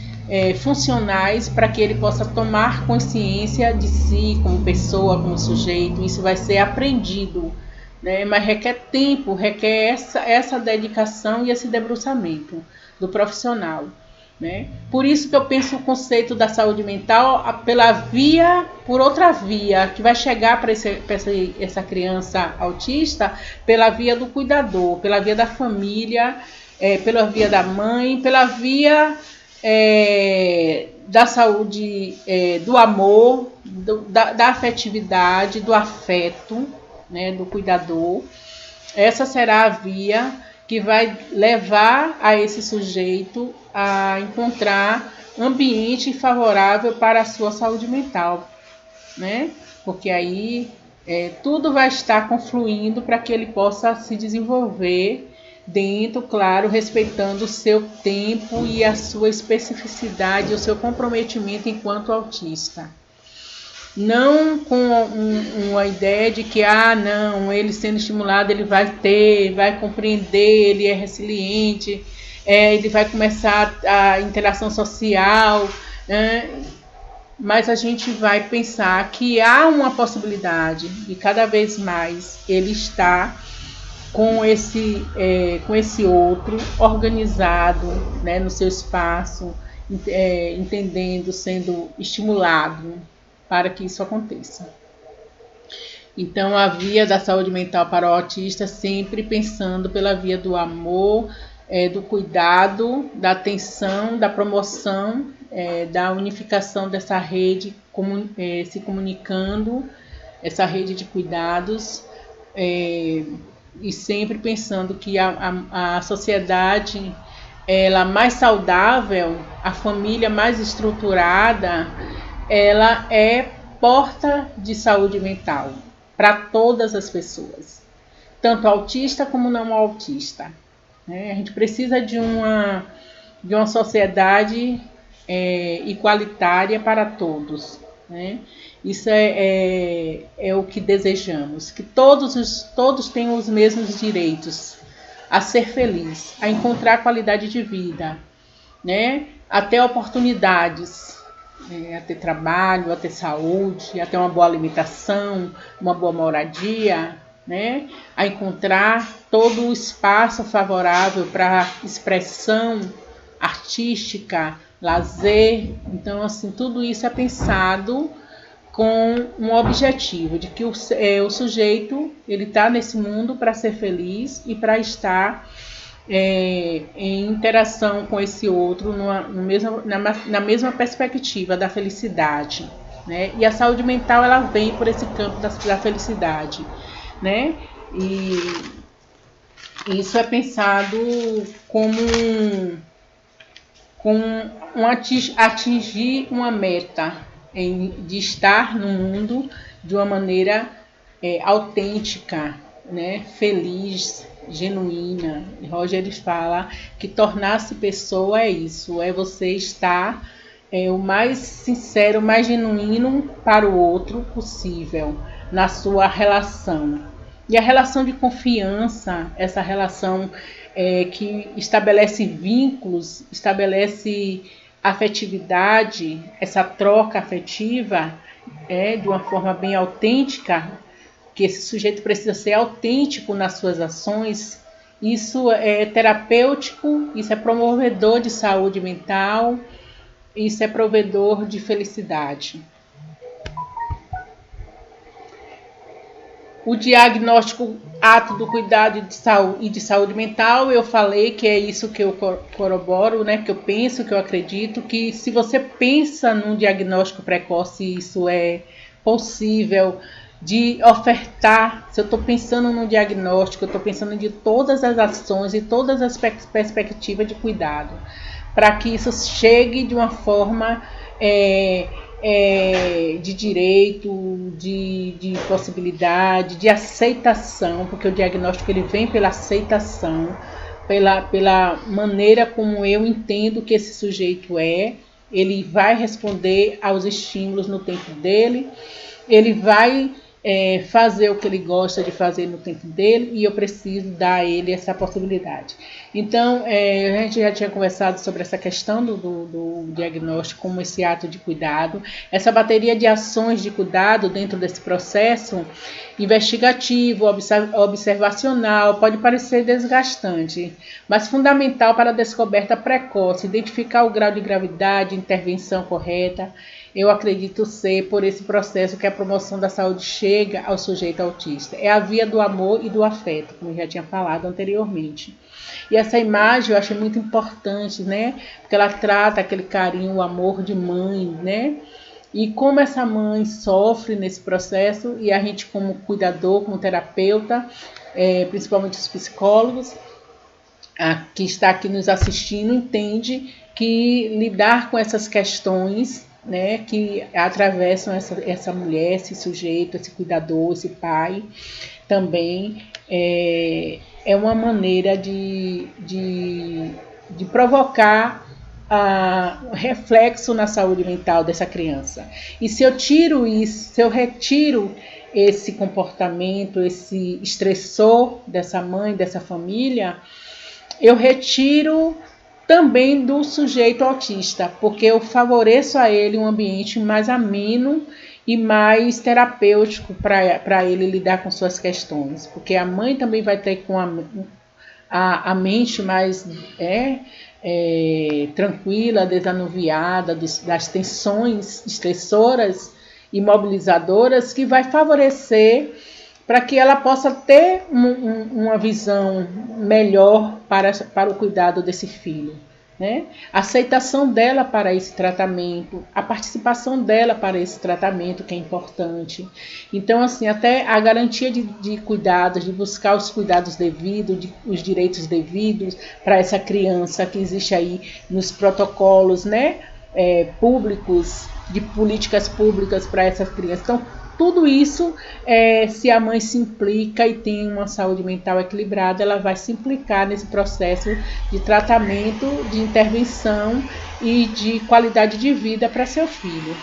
funcionais para que ele possa tomar consciência de si como pessoa, como sujeito. Isso vai ser aprendido, né, mas requer tempo, requer essa dedicação e esse debruçamento do profissional, né? Por isso que eu penso o conceito da saúde mental por outra via, que vai chegar para essa criança autista pela via do cuidador, pela via da família, pela via da mãe, pela via da saúde, do amor, da afetividade, do afeto, né, do cuidador. Essa será a via que vai levar a esse sujeito a encontrar ambiente favorável para a sua saúde mental, né? Porque aí tudo vai estar confluindo para que ele possa se desenvolver dentro, claro, respeitando o seu tempo e a sua especificidade, o seu comprometimento enquanto autista. Não com uma ideia de que, não, ele sendo estimulado, ele vai compreender, ele é resiliente, ele vai começar a interação social, né? Mas a gente vai pensar que há uma possibilidade de cada vez mais ele estar com esse outro organizado, né, no seu espaço, entendendo, sendo estimulado para que isso aconteça. Então, a via da saúde mental para o autista sempre pensando pela via do amor, do cuidado, da atenção, da promoção, da unificação dessa rede se comunicando, essa rede de cuidados, e sempre pensando que a sociedade ela mais saudável, a família mais estruturada, ela é porta de saúde mental para todas as pessoas, tanto autista como não autista, né? A gente precisa de uma sociedade igualitária para todos, né? Isso é o que desejamos, que todos tenham os mesmos direitos a ser feliz, a encontrar qualidade de vida, né? A ter oportunidades, a ter trabalho, a ter saúde, a ter uma boa alimentação, uma boa moradia, né? A encontrar todo o espaço favorável para expressão artística, lazer. Então, assim, tudo isso é pensado com um objetivo de que o sujeito ele está nesse mundo para ser feliz e para estar em interação com esse outro na mesma perspectiva da felicidade, né? E a saúde mental ela vem por esse campo da felicidade, né? E isso é pensado como atingir uma meta de estar no mundo de uma maneira autêntica, né? Feliz, genuína. Roger fala que tornar-se pessoa é isso, é você estar o mais sincero, o mais genuíno para o outro possível na sua relação. E a relação de confiança, essa relação que estabelece vínculos, estabelece afetividade, essa troca afetiva de uma forma bem autêntica, que esse sujeito precisa ser autêntico nas suas ações. Isso é terapêutico, isso é promovedor de saúde mental, isso é provedor de felicidade. O diagnóstico ato do cuidado e de saúde mental, eu falei que é isso que eu corroboro, né? Que eu penso, que eu acredito, que se você pensa num diagnóstico precoce, isso é possível de ofertar. Se eu estou pensando num diagnóstico, eu estou pensando de todas as ações e todas as perspectivas de cuidado, para que isso chegue de uma forma de direito, de possibilidade, de aceitação, porque o diagnóstico ele vem pela aceitação, pela maneira como eu entendo que esse sujeito ele vai responder aos estímulos no tempo dele, ele vai fazer o que ele gosta de fazer no tempo dele, e eu preciso dar a ele essa possibilidade. Então, a gente já tinha conversado sobre essa questão do diagnóstico como esse ato de cuidado, essa bateria de ações de cuidado dentro desse processo investigativo, observacional, pode parecer desgastante, mas fundamental para a descoberta precoce, identificar o grau de gravidade, intervenção correta. Eu acredito ser por esse processo que a promoção da saúde chega ao sujeito autista. É a via do amor e do afeto, como eu já tinha falado anteriormente. E essa imagem eu achei muito importante, né? Porque ela trata aquele carinho, o amor de mãe, né? E como essa mãe sofre nesse processo, e a gente como cuidador, como terapeuta, principalmente os psicólogos, que está aqui nos assistindo, entende que lidar com essas questões, né, que atravessam essa mulher, esse sujeito, esse cuidador, esse pai, também é uma maneira de provocar reflexo na saúde mental dessa criança. E se eu tiro isso, se eu retiro esse comportamento, esse estressor dessa mãe, dessa família, eu retiro também do sujeito autista, porque eu favoreço a ele um ambiente mais ameno e mais terapêutico para ele lidar com suas questões, porque a mãe também vai ter com a mente mais tranquila, desanuviada das tensões estressoras e mobilizadoras, que vai favorecer para que ela possa ter uma visão melhor para o cuidado desse filho, né? A aceitação dela para esse tratamento, a participação dela para esse tratamento, que é importante. Então, assim, até a garantia de cuidados, de buscar os cuidados devidos, os direitos devidos para essa criança que existe aí nos protocolos, né, públicos, de políticas públicas para essas crianças. Então, tudo isso, se a mãe se implica e tem uma saúde mental equilibrada, ela vai se implicar nesse processo de tratamento, de intervenção e de qualidade de vida para seu filho.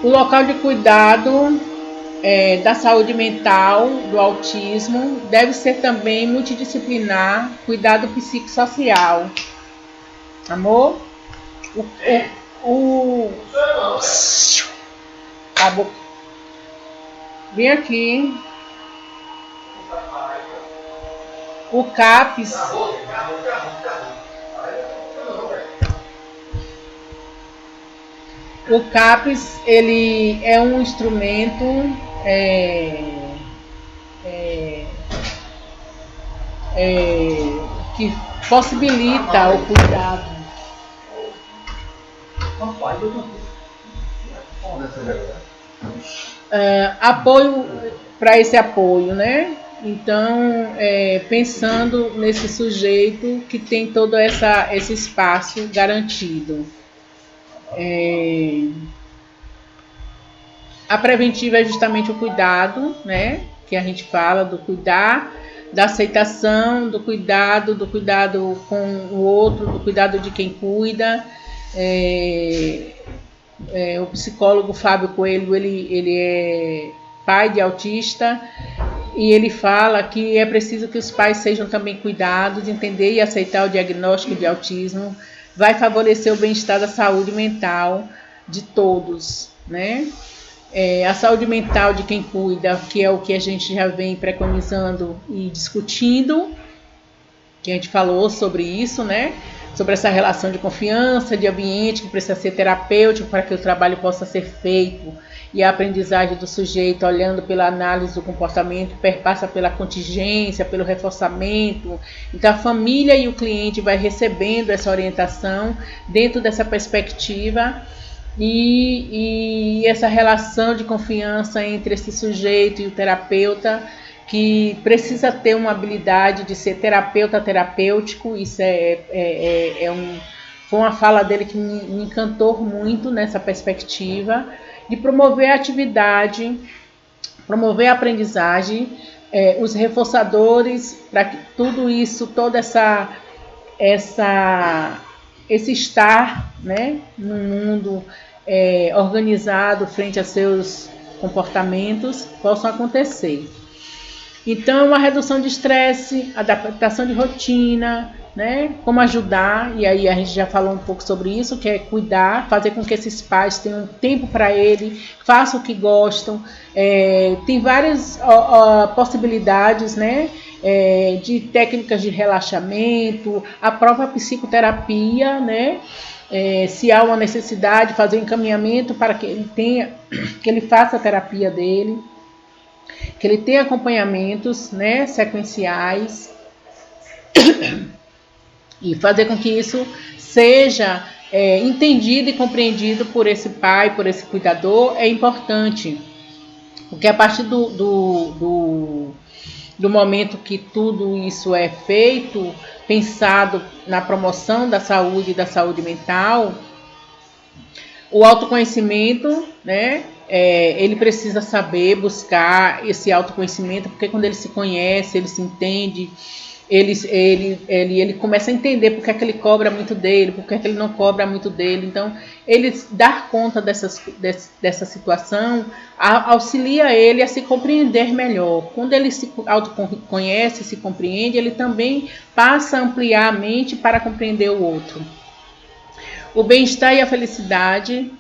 O local de cuidado da saúde mental, do autismo, deve ser também multidisciplinar, cuidado psicossocial. Amor? Vem aqui. O CAPES, ele é um instrumento que possibilita o cuidado. Apoio para esse apoio, né? Então, pensando nesse sujeito que tem todo esse espaço garantido. A preventiva é justamente o cuidado, né? Que a gente fala do cuidar, da aceitação, do cuidado com o outro, do cuidado de quem cuida. O psicólogo Fábio Coelho, ele é pai de autista, e ele fala que é preciso que os pais sejam também cuidados, entender e aceitar o diagnóstico de autismo, vai favorecer o bem-estar da saúde mental de todos, né? A saúde mental de quem cuida, que é o que a gente já vem preconizando e discutindo, que a gente falou sobre isso, né? Sobre essa relação de confiança, de ambiente que precisa ser terapêutico para que o trabalho possa ser feito, e a aprendizagem do sujeito, olhando pela análise do comportamento, perpassa pela contingência, pelo reforçamento. Então a família e o cliente vai recebendo essa orientação dentro dessa perspectiva, e essa relação de confiança entre esse sujeito e o terapeuta, que precisa ter uma habilidade de ser terapeuta terapêutico. Isso foi uma fala dele que me encantou muito nessa perspectiva, de promover a atividade, promover a aprendizagem, os reforçadores, para que tudo isso, toda esse estar, né, no mundo organizado frente a seus comportamentos, possam acontecer. Então, uma redução de estresse, adaptação de rotina, né? Como ajudar, e aí a gente já falou um pouco sobre isso, que é cuidar, fazer com que esses pais tenham tempo para ele, façam o que gostam. Tem várias possibilidades, né? De técnicas de relaxamento, a própria psicoterapia, né? Se há uma necessidade, fazer um encaminhamento para que ele faça a terapia dele, que ele tenha acompanhamentos, né, sequenciais, e fazer com que isso seja entendido e compreendido por esse pai, por esse cuidador, é importante, porque a partir do momento que tudo isso é feito, pensado na promoção da saúde mental, o autoconhecimento, né? Ele precisa saber buscar esse autoconhecimento, porque quando ele se conhece, ele se entende, ele começa a entender por que é que ele cobra muito dele, por que é que ele não cobra muito dele. Então, ele dar conta dessa situação auxilia ele a se compreender melhor. Quando ele se autoconhece, se compreende, ele também passa a ampliar a mente para compreender o outro. O bem-estar e a felicidade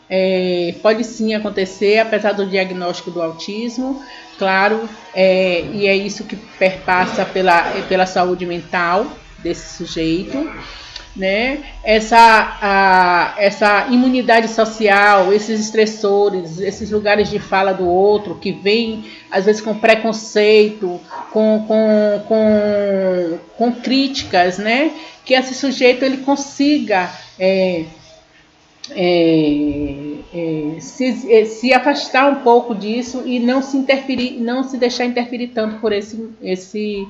pode sim acontecer, apesar do diagnóstico do autismo, claro, e é isso que perpassa pela saúde mental desse sujeito, né? Essa imunidade social, esses estressores, esses lugares de fala do outro, que vem às vezes com preconceito, com críticas, né? Que esse sujeito ele consiga se afastar um pouco disso e não se deixar interferir tanto por esse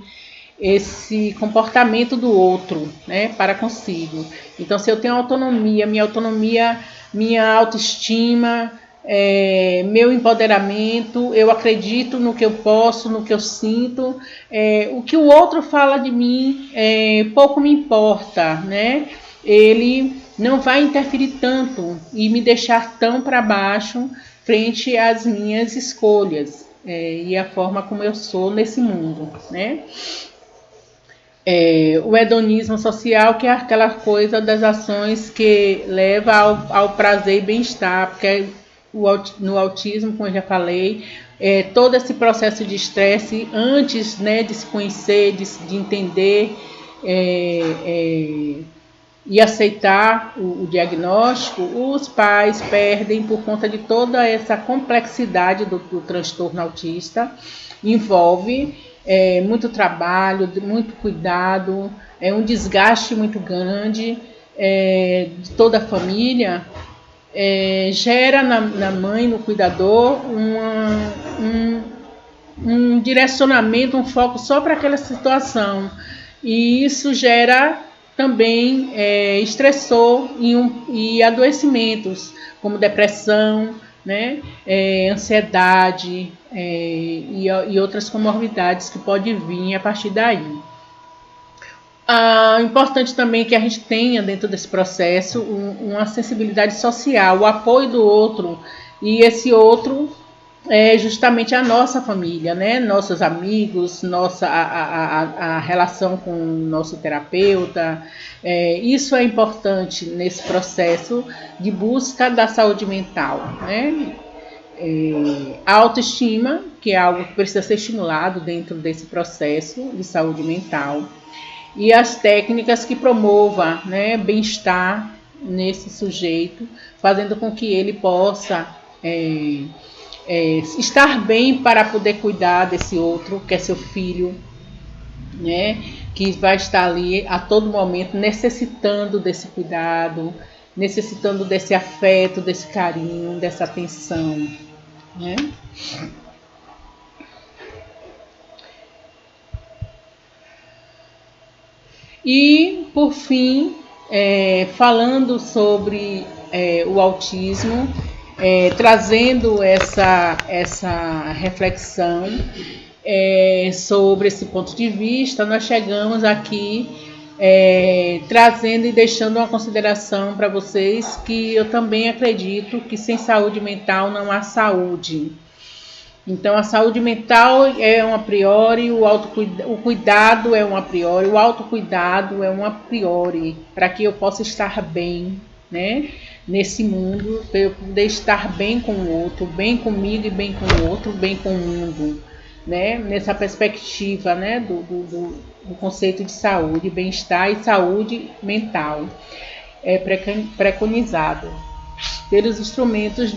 comportamento do outro, né, para consigo. Então, se eu tenho autonomia, minha autoestima, meu empoderamento, eu acredito no que eu posso, no que eu sinto, o que o outro fala de mim pouco me importa, né? Ele não vai interferir tanto e me deixar tão para baixo frente às minhas escolhas e a forma como eu sou nesse mundo, né? O hedonismo social, que é aquela coisa das ações que leva ao prazer e bem-estar, porque no autismo, como eu já falei, todo esse processo de estresse antes, né, de se conhecer, de entender e aceitar o diagnóstico, os pais perdem por conta de toda essa complexidade do transtorno autista. Envolve muito trabalho, muito cuidado, um desgaste muito grande de toda a família. Gera na mãe, no cuidador, um direcionamento, um foco só para aquela situação. E isso gera também estressor e adoecimentos, como depressão, né? Ansiedade e outras comorbidades que podem vir a partir daí. Importante também que a gente tenha dentro desse processo uma sensibilidade social, o apoio do outro, e esse outro é justamente a nossa família, né? Nossos amigos, a relação com o nosso terapeuta. Isso é importante nesse processo de busca da saúde mental, né? A autoestima, que é algo que precisa ser estimulado dentro desse processo de saúde mental, e as técnicas que promovam, né, bem-estar nesse sujeito, fazendo com que ele possa estar bem para poder cuidar desse outro, que é seu filho, né, que vai estar ali a todo momento necessitando desse cuidado, necessitando desse afeto, desse carinho, dessa atenção, né? E, por fim, falando sobre o autismo, trazendo essa reflexão sobre esse ponto de vista, nós chegamos aqui trazendo e deixando uma consideração para vocês que eu também acredito que sem saúde mental não há saúde. Então, a saúde mental é um a priori, o cuidado é um a priori, o autocuidado é um a priori, para que eu possa estar bem, né, nesse mundo, para eu poder estar bem com o outro, bem comigo e bem com o outro, bem com o mundo, né, nessa perspectiva, né, do conceito de saúde, bem-estar e saúde mental preconizado pelos instrumentos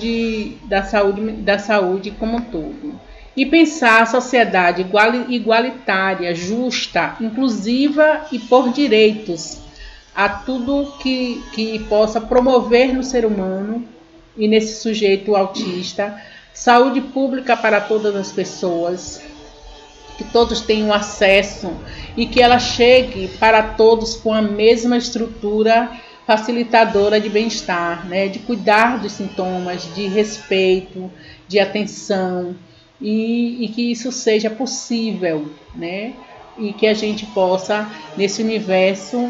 da saúde como um todo. E pensar a sociedade igualitária, justa, inclusiva e por direitos, a tudo que possa promover no ser humano e nesse sujeito autista, saúde pública para todas as pessoas, que todos tenham acesso e que ela chegue para todos com a mesma estrutura facilitadora de bem-estar, né? De cuidar dos sintomas, de respeito, de atenção, e que isso seja possível, né? E que a gente possa, nesse universo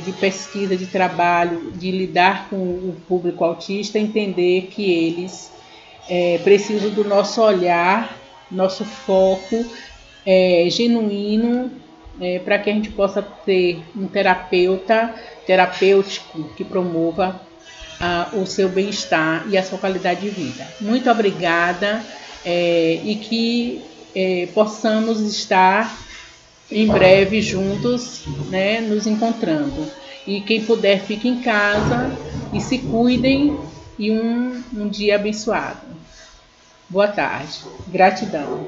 de pesquisa, de trabalho, de lidar com o público autista, entender que eles precisam do nosso olhar, nosso foco genuíno, para que a gente possa ter um terapêutico que promova o seu bem-estar e a sua qualidade de vida. Muito obrigada e que possamos estar em breve juntos, né, nos encontrando. E quem puder, fique em casa e se cuidem, e um dia abençoado. Boa tarde. Gratidão.